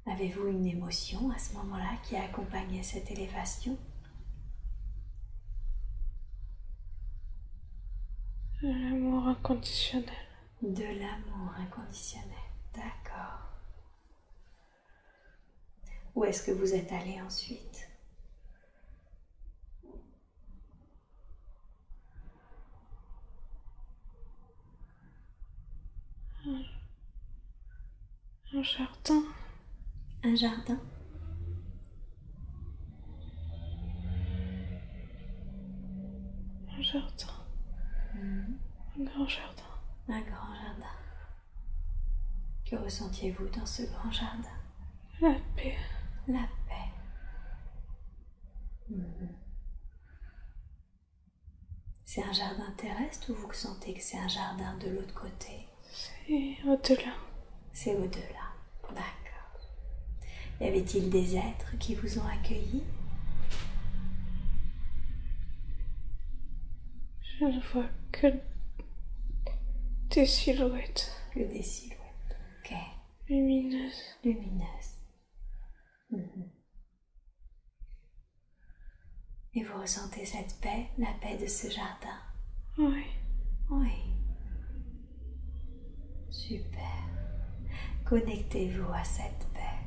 Avez-vous une émotion à ce moment-là qui a accompagné cette élévation? De l'amour inconditionnel. De l'amour inconditionnel, d'accord. Où est-ce que vous êtes allé ensuite? Un jardin. Un jardin? Un jardin. Un grand jardin. Un grand jardin. Que ressentiez-vous dans ce grand jardin? La paix. La paix. C'est un jardin terrestre ou vous sentez que c'est un jardin de l'autre côté? C'est au-delà. C'est au-delà. D'accord. Y avait-il des êtres qui vous ont accueillis? Je ne vois que des silhouettes. Que des silhouettes. Ok. Lumineuses. Lumineuses. Et vous ressentez cette paix, la paix de ce jardin? Oui. Oui. Super. Connectez-vous à cette paix.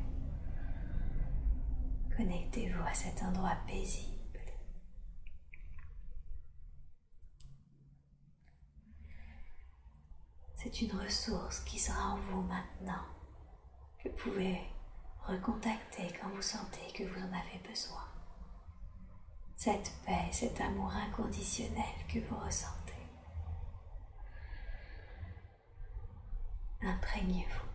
Connectez-vous à cet endroit paisible. C'est une ressource qui sera en vous maintenant, que vous pouvez recontacter quand vous sentez que vous en avez besoin. Cette paix, cet amour inconditionnel que vous ressentez. Imprégnez-vous.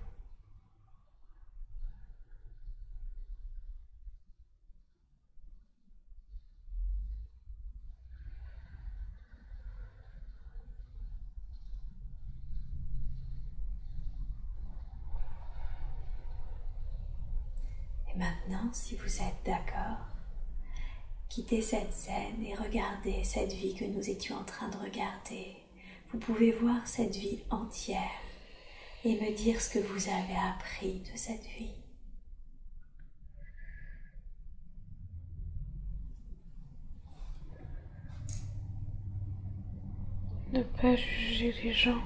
Et maintenant, si vous êtes d'accord, quittez cette scène et regardez cette vie que nous étions en train de regarder. Vous pouvez voir cette vie entière et me dire ce que vous avez appris de cette vie. Ne pas juger les gens.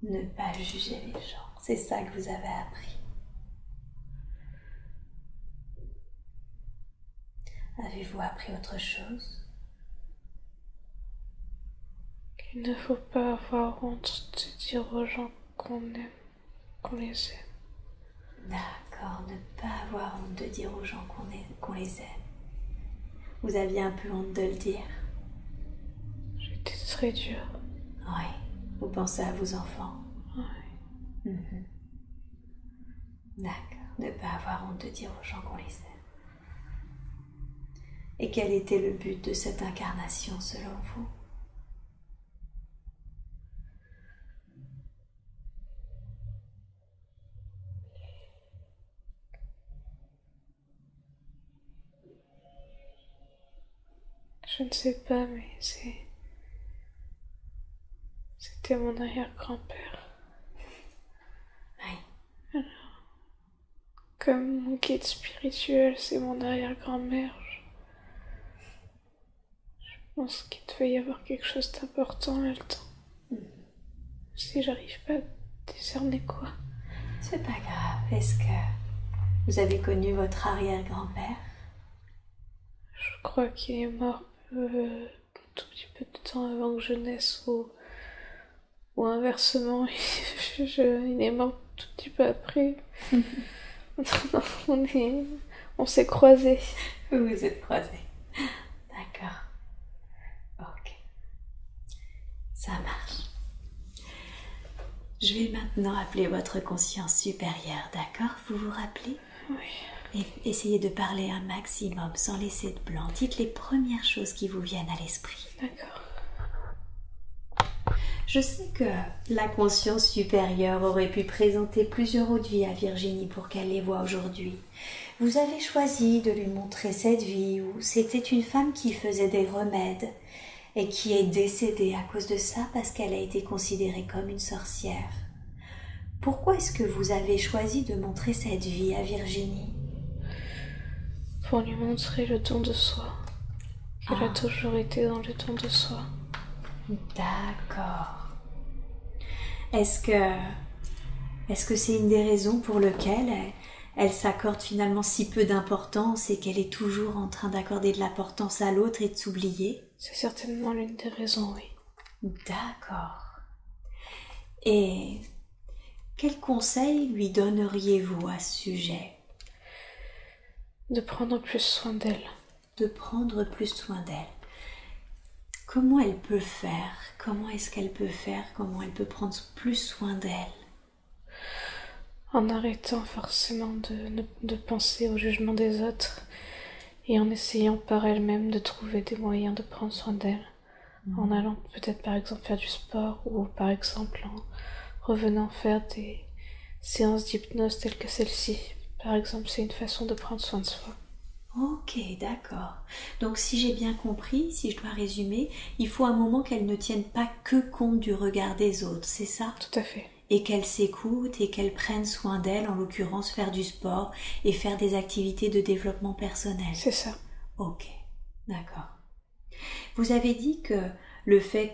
Ne pas juger les gens, c'est ça que vous avez appris. Avez-vous appris autre chose? Il ne faut pas avoir honte de dire aux gens qu'on aime, qu'on les aime. D'accord, ne pas avoir honte de dire aux gens qu'on les aime. Vous aviez un peu honte de le dire? J'étais très dure. Oui, vous pensez à vos enfants? Oui. D'accord, ne pas avoir honte de dire aux gens qu'on les aime. Et quel était le but de cette incarnation selon vous? Je ne sais pas, mais c'était mon arrière-grand-père. Oui. Alors, comme mon guide spirituel, c'est mon arrière-grand-mère, je pense qu'il devait y avoir quelque chose d'important là-dedans. Si j'arrive pas à décerner quoi. C'est pas grave. Est-ce que vous avez connu votre arrière-grand-père? Je crois qu'il est mort un tout petit peu de temps avant que je naisse, ou inversement, il est mort tout petit peu après. On s'est croisés. Vous vous êtes croisés. D'accord. Ok. Ça marche. Je vais maintenant appeler votre conscience supérieure, d'accord? Vous vous rappelez? Oui. Et essayez de parler un maximum sans laisser de blanc. Dites les premières choses qui vous viennent à l'esprit. D'accord. Je sais que la conscience supérieure aurait pu présenter plusieurs autres vies à Virginie pour qu'elle les voie aujourd'hui. Vous avez choisi de lui montrer cette vie où c'était une femme qui faisait des remèdes et qui est décédée à cause de ça parce qu'elle a été considérée comme une sorcière. Pourquoi est-ce que vous avez choisi de montrer cette vie à Virginie? Pour lui montrer le don de soi. Qu'elle a toujours été dans le don de soi. D'accord. Est-ce que c'est une des raisons pour lesquelles elle s'accorde finalement si peu d'importance et qu'elle est toujours en train d'accorder de l'importance à l'autre et de s'oublier? C'est certainement l'une des raisons, oui. D'accord. Et quel conseil lui donneriez-vous à ce sujet? De prendre plus soin d'elle. De prendre plus soin d'elle. Comment elle peut faire? Comment est-ce qu'elle peut faire? Comment elle peut prendre plus soin d'elle? En arrêtant forcément de penser au jugement des autres et en essayant par elle-même de trouver des moyens de prendre soin d'elle. En allant peut-être par exemple faire du sport ou par exemple en revenant faire des séances d'hypnose telles que celle-ci. Par exemple, c'est une façon de prendre soin de soi. Ok, d'accord. Donc si j'ai bien compris, si je dois résumer, il faut un moment qu'elle ne tienne pas que compte du regard des autres, c'est ça? Tout à fait. Et qu'elle s'écoute et qu'elle prenne soin d'elle, en l'occurrence faire du sport et faire des activités de développement personnel. C'est ça. Ok, d'accord. Vous avez dit que le fait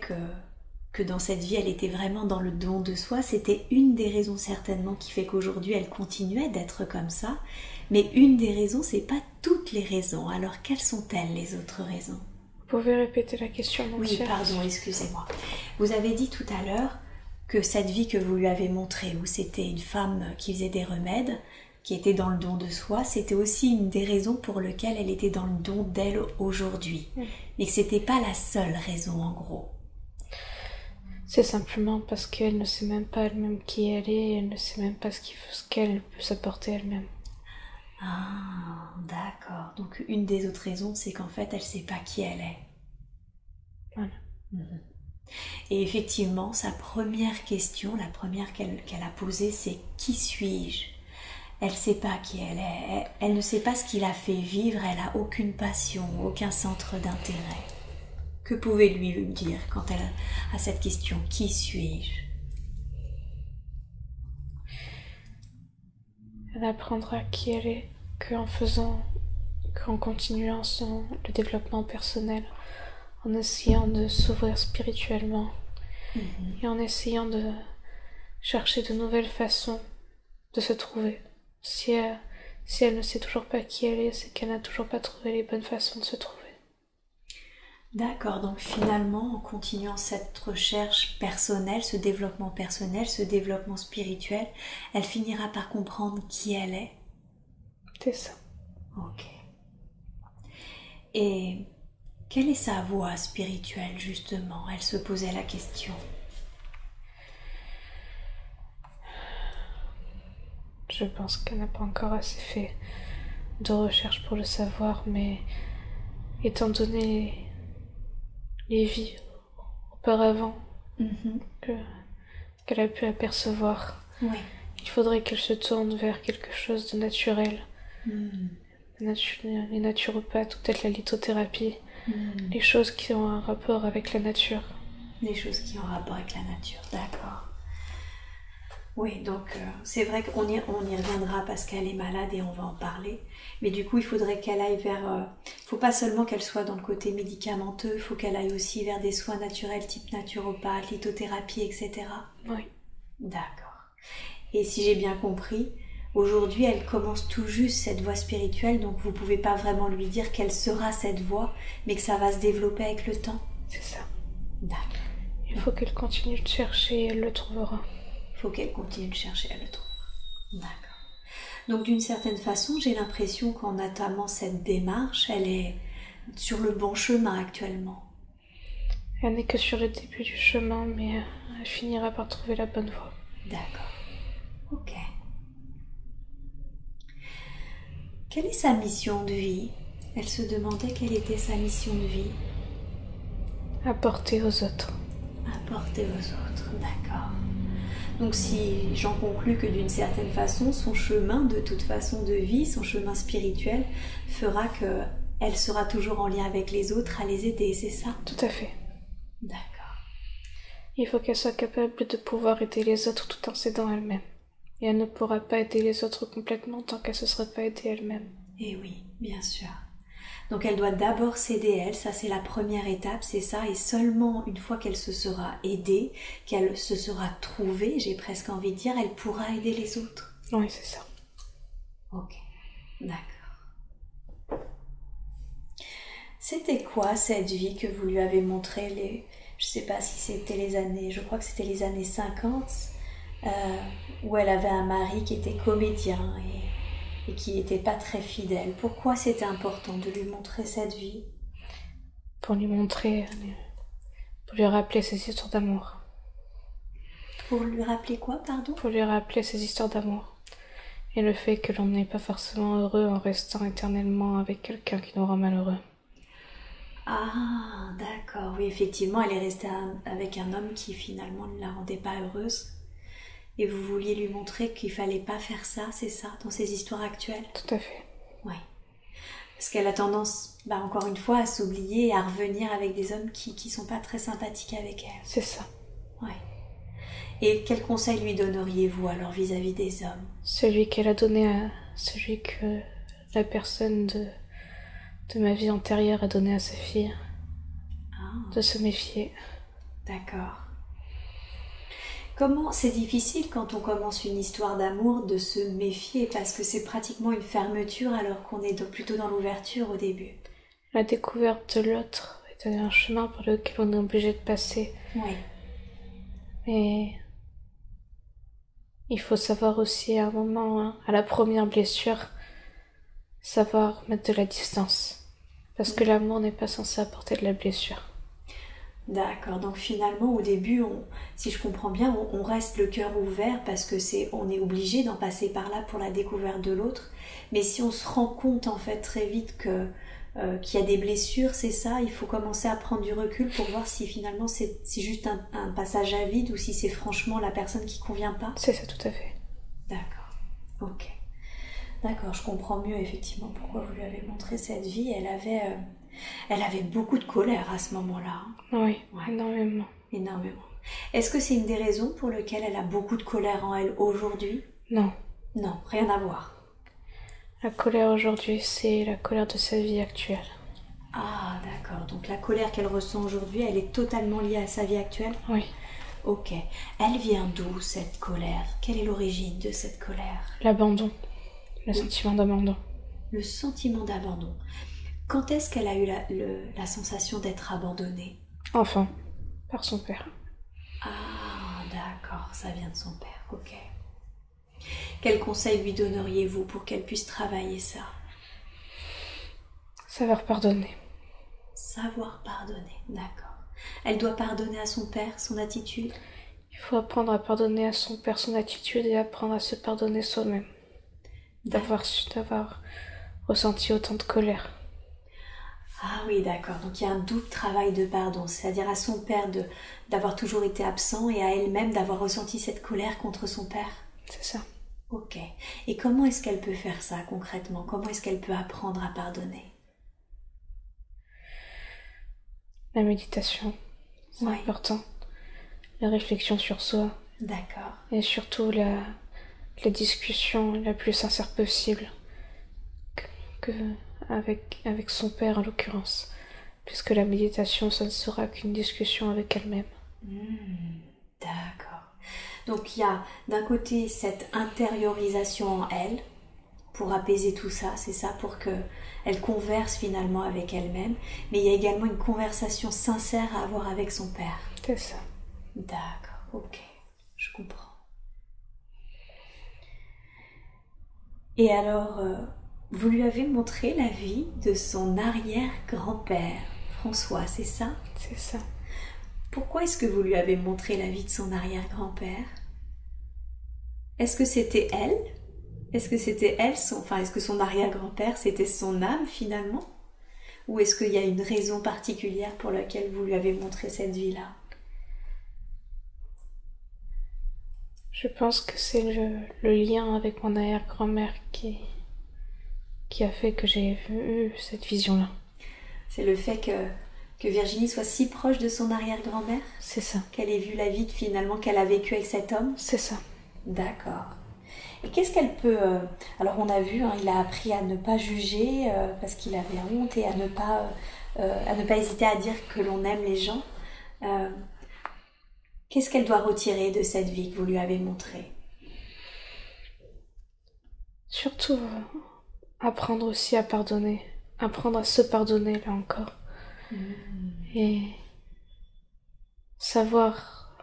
que dans cette vie elle était vraiment dans le don de soi, c'était une des raisons certainement qui fait qu'aujourd'hui elle continuait d'être comme ça, mais une des raisons, c'est pas toutes les raisons. Alors quelles sont-elles les autres raisons? Vous pouvez répéter la question donc Oui, pardon, excusez-moi. Vous avez dit tout à l'heure que cette vie que vous lui avez montrée, où c'était une femme qui faisait des remèdes, qui était dans le don de soi, c'était aussi une des raisons pour lesquelles elle était dans le don d'elle aujourd'hui. Mais que c'était pas la seule raison en gros. C'est simplement parce qu'elle ne sait même pas elle-même qui elle est, elle ne sait même pas ce qu'elle peut s'apporter elle-même. Ah, d'accord. Donc une des autres raisons, c'est qu'en fait, elle sait pas qui elle est. Voilà. Et effectivement, sa première question, la première qu'elle a posée, c'est « Qui suis-je » Elle sait pas qui elle est, elle ne sait pas ce qui l'a fait vivre, elle a aucune passion, aucun centre d'intérêt. Que pouvez-lui dire quand elle a cette question « Qui suis-je » Elle apprendra qui elle est qu'en continuant le développement personnel, en essayant de s'ouvrir spirituellement et en essayant de chercher de nouvelles façons de se trouver. Si elle ne sait toujours pas qui elle est, c'est qu'elle n'a toujours pas trouvé les bonnes façons de se trouver. D'accord, donc finalement, en continuant cette recherche personnelle, ce développement spirituel, elle finira par comprendre qui elle est. C'est ça. Ok. Et quelle est sa voie spirituelle, justement? Elle se posait la question. Je pense qu'elle n'a pas encore assez fait de recherche pour le savoir, mais étant donné les vies auparavant qu'elle a pu apercevoir, il faudrait qu'elle se tourne vers quelque chose de naturel. Les naturopathes ou peut-être la lithothérapie, les choses qui ont un rapport avec la nature. Les choses qui ont un rapport avec la nature, d'accord. Oui, donc c'est vrai qu'on y reviendra parce qu'elle est malade et on va en parler. Mais du coup, il faudrait qu'elle aille vers... Il faut pas seulement qu'elle soit dans le côté médicamenteux, il faut qu'elle aille aussi vers des soins naturels type naturopathe, lithothérapie, etc. Oui. D'accord. Et si j'ai bien compris, aujourd'hui, elle commence tout juste cette voie spirituelle, donc vous pouvez pas vraiment lui dire quelle sera cette voie, mais que ça va se développer avec le temps. C'est ça. D'accord. Il faut qu'elle continue de chercher et elle le trouvera. Il faut qu'elle continue de chercher, elle le trouvera. D'accord. Donc d'une certaine façon, j'ai l'impression qu'en entamant cette démarche, elle est sur le bon chemin actuellement. Elle n'est que sur le début du chemin, mais elle finira par trouver la bonne voie. D'accord. Ok. Quelle est sa mission de vie? Elle se demandait quelle était sa mission de vie. Apporter aux autres. Apporter aux autres, d'accord. Donc si j'en conclus que d'une certaine façon, son chemin de toute façon de vie, son chemin spirituel, fera qu'elle sera toujours en lien avec les autres, à les aider, c'est ça? Tout à fait. D'accord. Il faut qu'elle soit capable de pouvoir aider les autres tout en s'aidant elle-même. Et elle ne pourra pas aider les autres complètement tant qu'elle ne se sera pas aidée elle-même. Eh oui, bien sûr. Donc elle doit d'abord s'aider elle, ça c'est la première étape, c'est ça, et seulement une fois qu'elle se sera aidée, qu'elle se sera trouvée, j'ai presque envie de dire, elle pourra aider les autres. Oui, c'est ça. Ok, d'accord. C'était quoi cette vie que vous lui avez montrée je sais pas si c'était les années, je crois que c'était les années 50, où elle avait un mari qui était comédien et qui n'était pas très fidèle. Pourquoi c'était important de lui montrer cette vie? Pour lui montrer, pour lui rappeler ses histoires d'amour. Pour lui rappeler quoi, pardon? Pour lui rappeler ses histoires d'amour. Et le fait que l'on n'est pas forcément heureux en restant éternellement avec quelqu'un qui nous rend malheureux. Ah, d'accord. Oui, effectivement, elle est restée avec un homme qui finalement ne la rendait pas heureuse. Et vous vouliez lui montrer qu'il fallait pas faire ça, c'est ça, dans ces histoires actuelles? Tout à fait. Oui. Parce qu'elle a tendance, encore une fois, à s'oublier et à revenir avec des hommes qui sont pas très sympathiques avec elle. C'est ça. Oui. Et quel conseil lui donneriez-vous alors vis-à-vis des hommes? Celui qu'elle a donné à... Celui que la personne de ma vie antérieure a donné à sa fille. Ah. De se méfier. D'accord. Comment c'est difficile quand on commence une histoire d'amour de se méfier parce que c'est pratiquement une fermeture alors qu'on est plutôt dans l'ouverture au début. La découverte de l'autre est un chemin par lequel on est obligé de passer. Oui. Mais il faut savoir aussi à un moment, à la première blessure, savoir mettre de la distance. Parce que l'amour n'est pas censé apporter de la blessure. D'accord, donc finalement au début, si je comprends bien, on reste le cœur ouvert parce que on est obligé d'en passer par là pour la découverte de l'autre. Mais si on se rend compte en fait très vite qu'il y a des blessures, c'est ça, il faut commencer à prendre du recul pour voir si finalement c'est juste un passage à vide ou si c'est franchement la personne qui convient pas. C'est ça, tout à fait. D'accord, ok. D'accord, je comprends mieux effectivement pourquoi vous lui avez montré cette vie. Elle avait beaucoup de colère à ce moment-là. Oui, ouais. Énormément. Énormément. Est-ce que c'est une des raisons pour lesquelles elle a beaucoup de colère en elle aujourd'hui? Non. Non, rien à voir. La colère aujourd'hui, c'est la colère de sa vie actuelle. Ah, d'accord. Donc la colère qu'elle ressent aujourd'hui, elle est totalement liée à sa vie actuelle? Oui. Ok. Elle vient d'où cette colère? Quelle est l'origine de cette colère? L'abandon. Le sentiment d'abandon. Le sentiment d'abandon. Quand est-ce qu'elle a eu la sensation d'être abandonnée? Enfant, par son père. Ah, d'accord, ça vient de son père, ok. Quel conseil lui donneriez-vous pour qu'elle puisse travailler ça? Savoir pardonner. Savoir pardonner, d'accord. Elle doit pardonner à son père, son attitude? Il faut apprendre à pardonner à son père, son attitude et apprendre à se pardonner soi-même. D'avoir ressenti autant de colère. Ah oui, d'accord. Donc il y a un double travail de pardon, c'est-à-dire à son père d'avoir toujours été absent et à elle-même d'avoir ressenti cette colère contre son père. C'est ça. Ok. Et comment est-ce qu'elle peut faire ça concrètement? Comment est-ce qu'elle peut apprendre à pardonner? La méditation, c'est important. La réflexion sur soi. D'accord. Et surtout la discussion la plus sincère possible avec son père en l'occurrence, puisque la méditation, ça ne sera qu'une discussion avec elle-même. D'accord. Donc il y a d'un côté cette intériorisation en elle pour apaiser tout ça, c'est ça, pour qu'elle converse finalement avec elle-même, mais il y a également une conversation sincère à avoir avec son père. C'est ça. D'accord, ok, je comprends. Et alors, vous lui avez montré la vie de son arrière-grand-père, François, c'est ça? C'est ça. Pourquoi est-ce que vous lui avez montré la vie de son arrière-grand-père? Est-ce que c'était elle? Est-ce que c'était elle, est-ce que son arrière-grand-père, c'était son âme finalement? Ou est-ce qu'il y a une raison particulière pour laquelle vous lui avez montré cette vie-là? Je pense que c'est le lien avec mon arrière-grand-mère qui a fait que j'ai eu cette vision-là. C'est le fait que Virginie soit si proche de son arrière-grand-mère? C'est ça. Qu'elle ait vu la vie finalement qu'elle a vécue avec cet homme? C'est ça. D'accord. Et qu'est-ce qu'elle peut... Alors on a vu, hein, il a appris à ne pas juger parce qu'il avait honte et à ne pas hésiter à dire que l'on aime les gens. Qu'est-ce qu'elle doit retirer de cette vie que vous lui avez montrée? Surtout apprendre aussi à pardonner. Apprendre à se pardonner là encore. Et savoir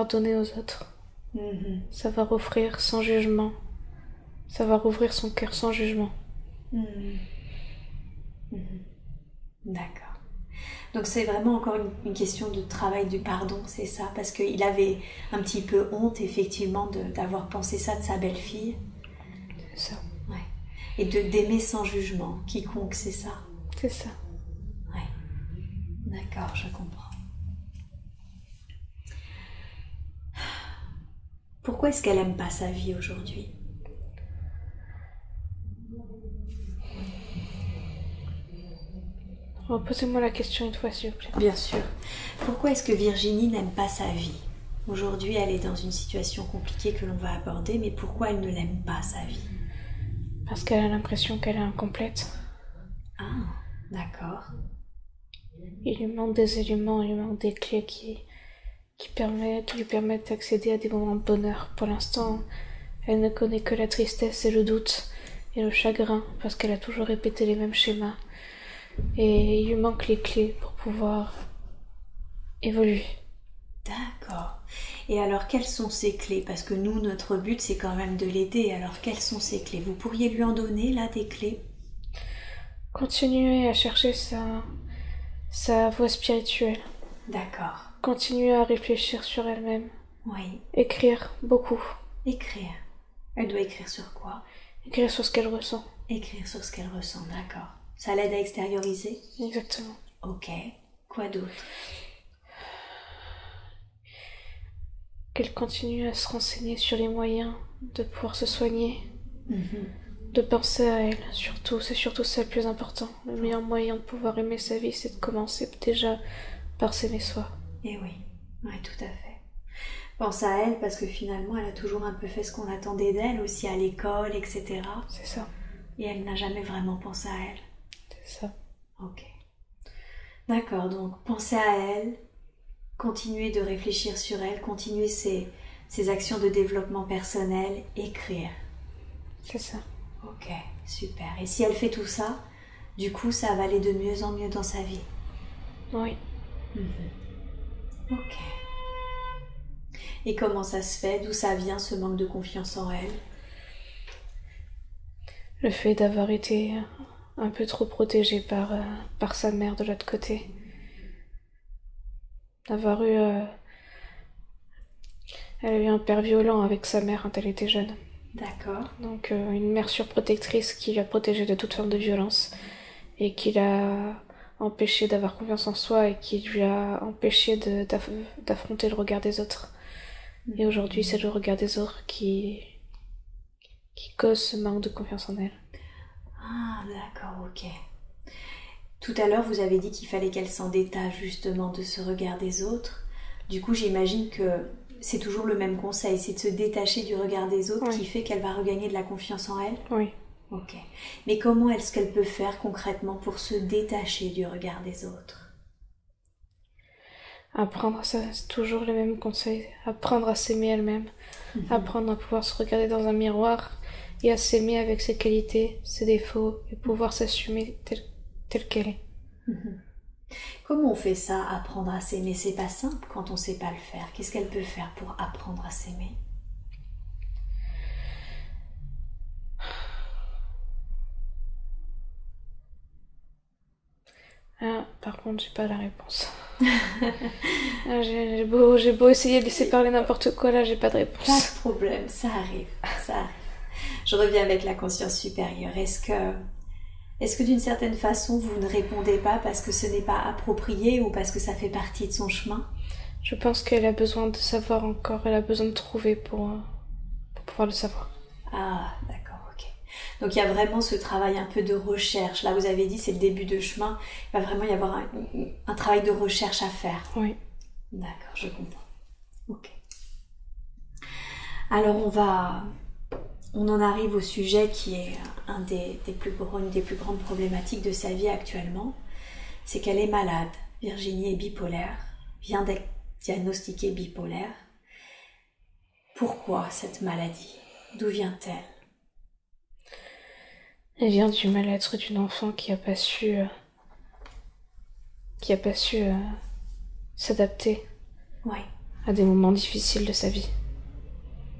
donner aux autres. Savoir offrir sans jugement. Savoir ouvrir son cœur sans jugement. D'accord. Donc c'est vraiment encore une question de travail du pardon, c'est ça? Parce qu'il avait un petit peu honte effectivement d'avoir pensé ça de sa belle-fille. C'est ça. Ouais. Et d'aimer sans jugement, quiconque, c'est ça? C'est ça. Ouais. D'accord, je comprends. Pourquoi est-ce qu'elle aime pas sa vie aujourd'hui? Reposez-moi la question une fois, s'il vous plaît. Bien sûr. Pourquoi est-ce que Virginie n'aime pas sa vie? Aujourd'hui, elle est dans une situation compliquée que l'on va aborder, mais pourquoi elle ne l'aime pas, sa vie? Parce qu'elle a l'impression qu'elle est incomplète. Ah, d'accord. Il lui manque des éléments, il lui manque des clés qui lui permettent d'accéder à des moments de bonheur. Pour l'instant, elle ne connaît que la tristesse et le doute et le chagrin, parce qu'elle a toujours répété les mêmes schémas. Et il lui manque les clés pour pouvoir évoluer. D'accord. Et alors, quelles sont ces clés? Parce que nous, notre but, c'est quand même de l'aider. Alors, quelles sont ces clés? Vous pourriez lui en donner, là, des clés? Continuer à chercher sa voie spirituelle. D'accord. Continuer à réfléchir sur elle-même. Oui. Écrire beaucoup. Écrire. Elle doit écrire sur quoi? Écrire sur ce qu'elle ressent. Écrire sur ce qu'elle ressent, d'accord. Ça l'aide à extérioriser? Exactement. Ok. Quoi d'autre? Qu'elle continue à se renseigner sur les moyens de pouvoir se soigner, de penser à elle, surtout, c'est surtout ça le plus important. Le meilleur moyen de pouvoir aimer sa vie, c'est de commencer déjà par s'aimer soi. Eh oui, tout à fait. Pense à elle parce que finalement, elle a toujours un peu fait ce qu'on attendait d'elle, aussi à l'école, etc. C'est ça. Et elle n'a jamais vraiment pensé à elle. C'est ça. Ok. D'accord, donc penser à elle, continuer de réfléchir sur elle, continuer ses actions de développement personnel, écrire. C'est ça. Ok, super. Et si elle fait tout ça, du coup, ça va aller de mieux en mieux dans sa vie. Oui. Ok. Et comment ça se fait? D'où ça vient, ce manque de confiance en elle? Le fait d'avoir été un peu trop protégée par sa mère de l'autre côté. D'avoir eu... Elle a eu un père violent avec sa mère quand elle était jeune. D'accord. Donc une mère surprotectrice qui l'a protégée de toute forme de violence et qui l'a empêchée d'avoir confiance en soi et qui lui a empêché d'affronter le regard des autres. Et aujourd'hui, c'est le regard des autres qui cause ce manque de confiance en elle. Ah, d'accord, ok. Tout à l'heure, vous avez dit qu'il fallait qu'elle s'en détache justement de ce regard des autres. Du coup, j'imagine que c'est toujours le même conseil, c'est de se détacher du regard des autres qui fait qu'elle va regagner de la confiance en elle? Oui. Ok. Mais comment est-ce qu'elle peut faire concrètement pour se détacher du regard des autres? Apprendre, c'est toujours le même conseil. Apprendre à s'aimer elle-même. Apprendre à pouvoir se regarder dans un miroir et à s'aimer avec ses qualités, ses défauts et pouvoir s'assumer telle qu'elle est. Comment on fait ça, apprendre à s'aimer? C'est pas simple quand on sait pas le faire. Qu'est-ce qu'elle peut faire pour apprendre à s'aimer? Ah, par contre, j'ai pas la réponse. J'ai beau essayer de laisser parler n'importe quoi, là, j'ai pas de réponse. Pas de problème, ça arrive, ça arrive. Je reviens avec la conscience supérieure. Est-ce que d'une certaine façon, vous ne répondez pas parce que ce n'est pas approprié ou parce que ça fait partie de son chemin? Je pense qu'elle a besoin de savoir encore, elle a besoin de trouver pour pouvoir le savoir. Ah, d'accord, ok. Donc il y a vraiment ce travail un peu de recherche. Là, vous avez dit, c'est le début de chemin. Il va vraiment y avoir un travail de recherche à faire. Oui. D'accord, je comprends. Ok. Alors on en arrive au sujet qui est une des plus grandes problématiques de sa vie actuellement. C'est qu'elle est malade. Virginie est bipolaire, vient d'être diagnostiquée bipolaire. Pourquoi cette maladie? D'où vient-elle? Elle vient du mal-être d'une enfant qui a pas su s'adapter à des moments difficiles de sa vie.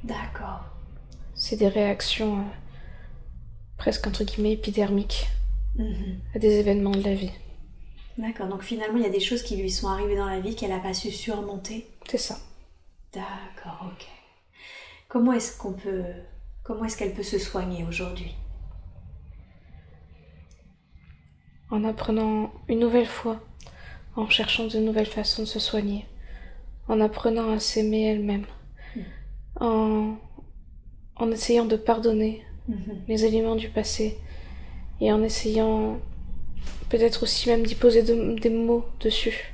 D'accord. C'est des réactions presque entre guillemets épidermiques à des événements de la vie. D'accord, donc finalement il y a des choses qui lui sont arrivées dans la vie qu'elle n'a pas su surmonter. C'est ça. D'accord, ok. Comment est-ce qu'elle peut se soigner aujourd'hui? En apprenant une nouvelle fois, en cherchant de nouvelles façons de se soigner, en apprenant à s'aimer elle-même, en essayant de pardonner les éléments du passé et en essayant peut-être aussi même d'y poser des mots dessus.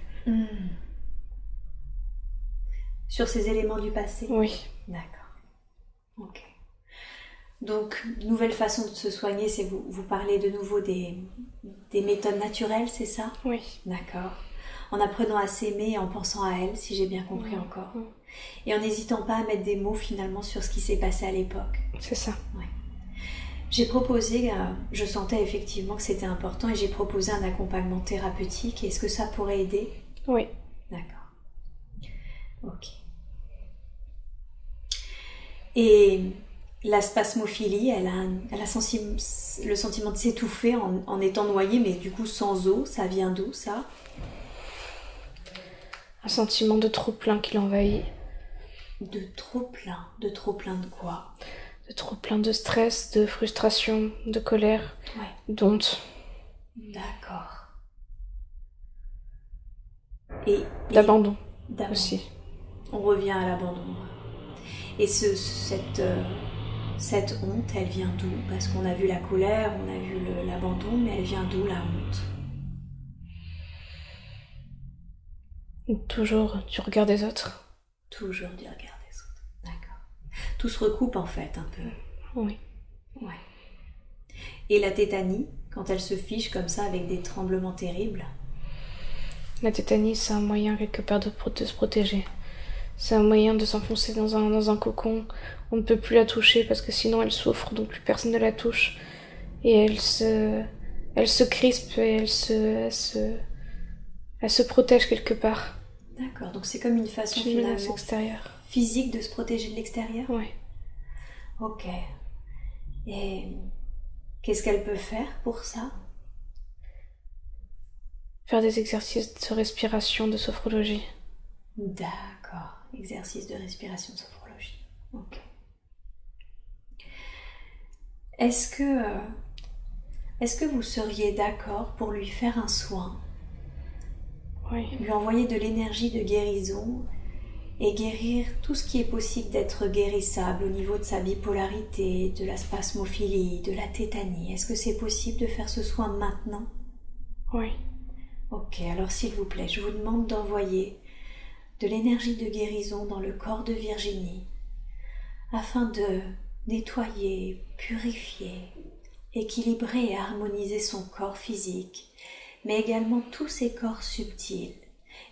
Sur ces éléments du passé? Oui. D'accord. Ok. Donc, nouvelle façon de se soigner, c'est vous parlez de nouveau des méthodes naturelles, c'est ça? Oui. D'accord. En apprenant à s'aimer et en pensant à elle, si j'ai bien compris encore. Et en n'hésitant pas à mettre des mots finalement sur ce qui s'est passé à l'époque. C'est ça. Ouais. J'ai proposé, je sentais effectivement que c'était important et j'ai proposé un accompagnement thérapeutique. Est-ce que ça pourrait aider? Oui. D'accord. Ok. Et la spasmophilie, elle a le sentiment de s'étouffer en étant noyée, mais du coup sans eau. Ça vient d'où ça? Un sentiment de trop-plein qui l'envahit. De trop-plein? De trop-plein de quoi? De trop-plein de stress, de frustration, de colère, d'honte. D'accord. Et d'abandon aussi. On revient à l'abandon. Et cette honte, elle vient d'où? Parce qu'on a vu la colère, on a vu l'abandon, mais elle vient d'où la honte? Toujours du regard des autres. Toujours du regard des autres, d'accord. Tout se recoupe en fait un peu. Oui. Ouais. Et la tétanie, quand elle se fiche comme ça avec des tremblements terribles? La tétanie, c'est un moyen quelque part de se protéger. C'est un moyen de s'enfoncer dans un cocon. On ne peut plus la toucher parce que sinon elle souffre, donc plus personne ne la touche. Et elle se crispe et elle se protège quelque part. D'accord, donc c'est comme une façon finalement physique de se protéger de l'extérieur? Oui. Ok. Et qu'est-ce qu'elle peut faire pour ça? Faire des exercices de respiration, de sophrologie. D'accord, exercice de respiration, de sophrologie. Ok. Est-ce que vous seriez d'accord pour lui faire un soin? Oui. Lui envoyer de l'énergie de guérison et guérir tout ce qui est possible d'être guérissable au niveau de sa bipolarité, de la spasmophilie, de la tétanie. Est-ce que c'est possible de faire ce soin maintenant? Oui. Ok, alors s'il vous plaît, je vous demande d'envoyer de l'énergie de guérison dans le corps de Virginie afin de nettoyer, purifier, équilibrer et harmoniser son corps physique, mais également tous ses corps subtils,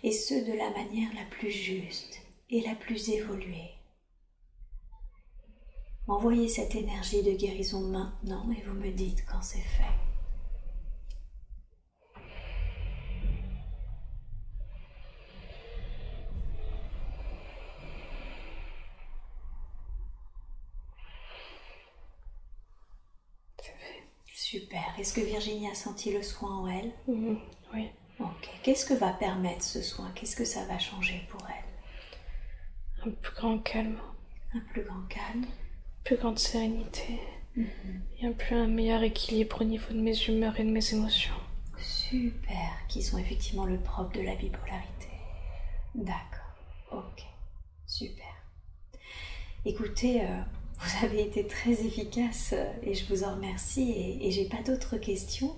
et ce de la manière la plus juste et la plus évoluée. Envoyez cette énergie de guérison maintenant et vous me dites quand c'est fait. Super. Est-ce que Virginie a senti le soin en elle? Oui. Ok. Qu'est-ce que va permettre ce soin? Qu'est-ce que ça va changer pour elle? Un plus grand calme. Un plus grand calme. Une plus grande sérénité. Et un meilleur équilibre au niveau de mes humeurs et de mes émotions. Super. Qui sont effectivement le propre de la bipolarité. D'accord. Ok, super. Écoutez, vous avez été très efficace et je vous en remercie et j'ai pas d'autres questions.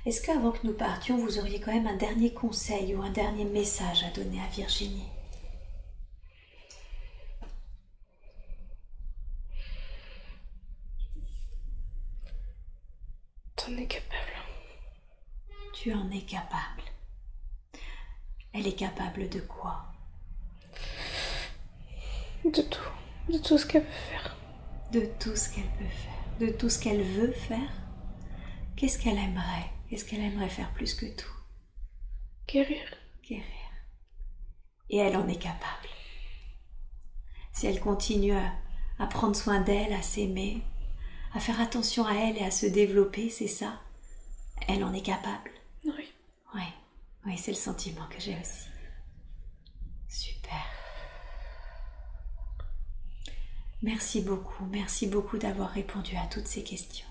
Est-ce qu'avant que nous partions, vous auriez quand même un dernier conseil ou un dernier message à donner à Virginie? T'en es capable. Tu en es capable. Elle est capable de quoi? De tout ce qu'elle peut faire. De tout ce qu'elle peut faire, de tout ce qu'elle veut faire. Qu'est-ce qu'elle aimerait? Qu'est-ce qu'elle aimerait faire plus que tout? Guérir. Guérir. Et elle en est capable. Si elle continue à prendre soin d'elle, à s'aimer, à faire attention à elle et à se développer, c'est ça? Elle en est capable. Oui. Oui, c'est le sentiment que j'ai aussi. Super. Merci beaucoup d'avoir répondu à toutes ces questions.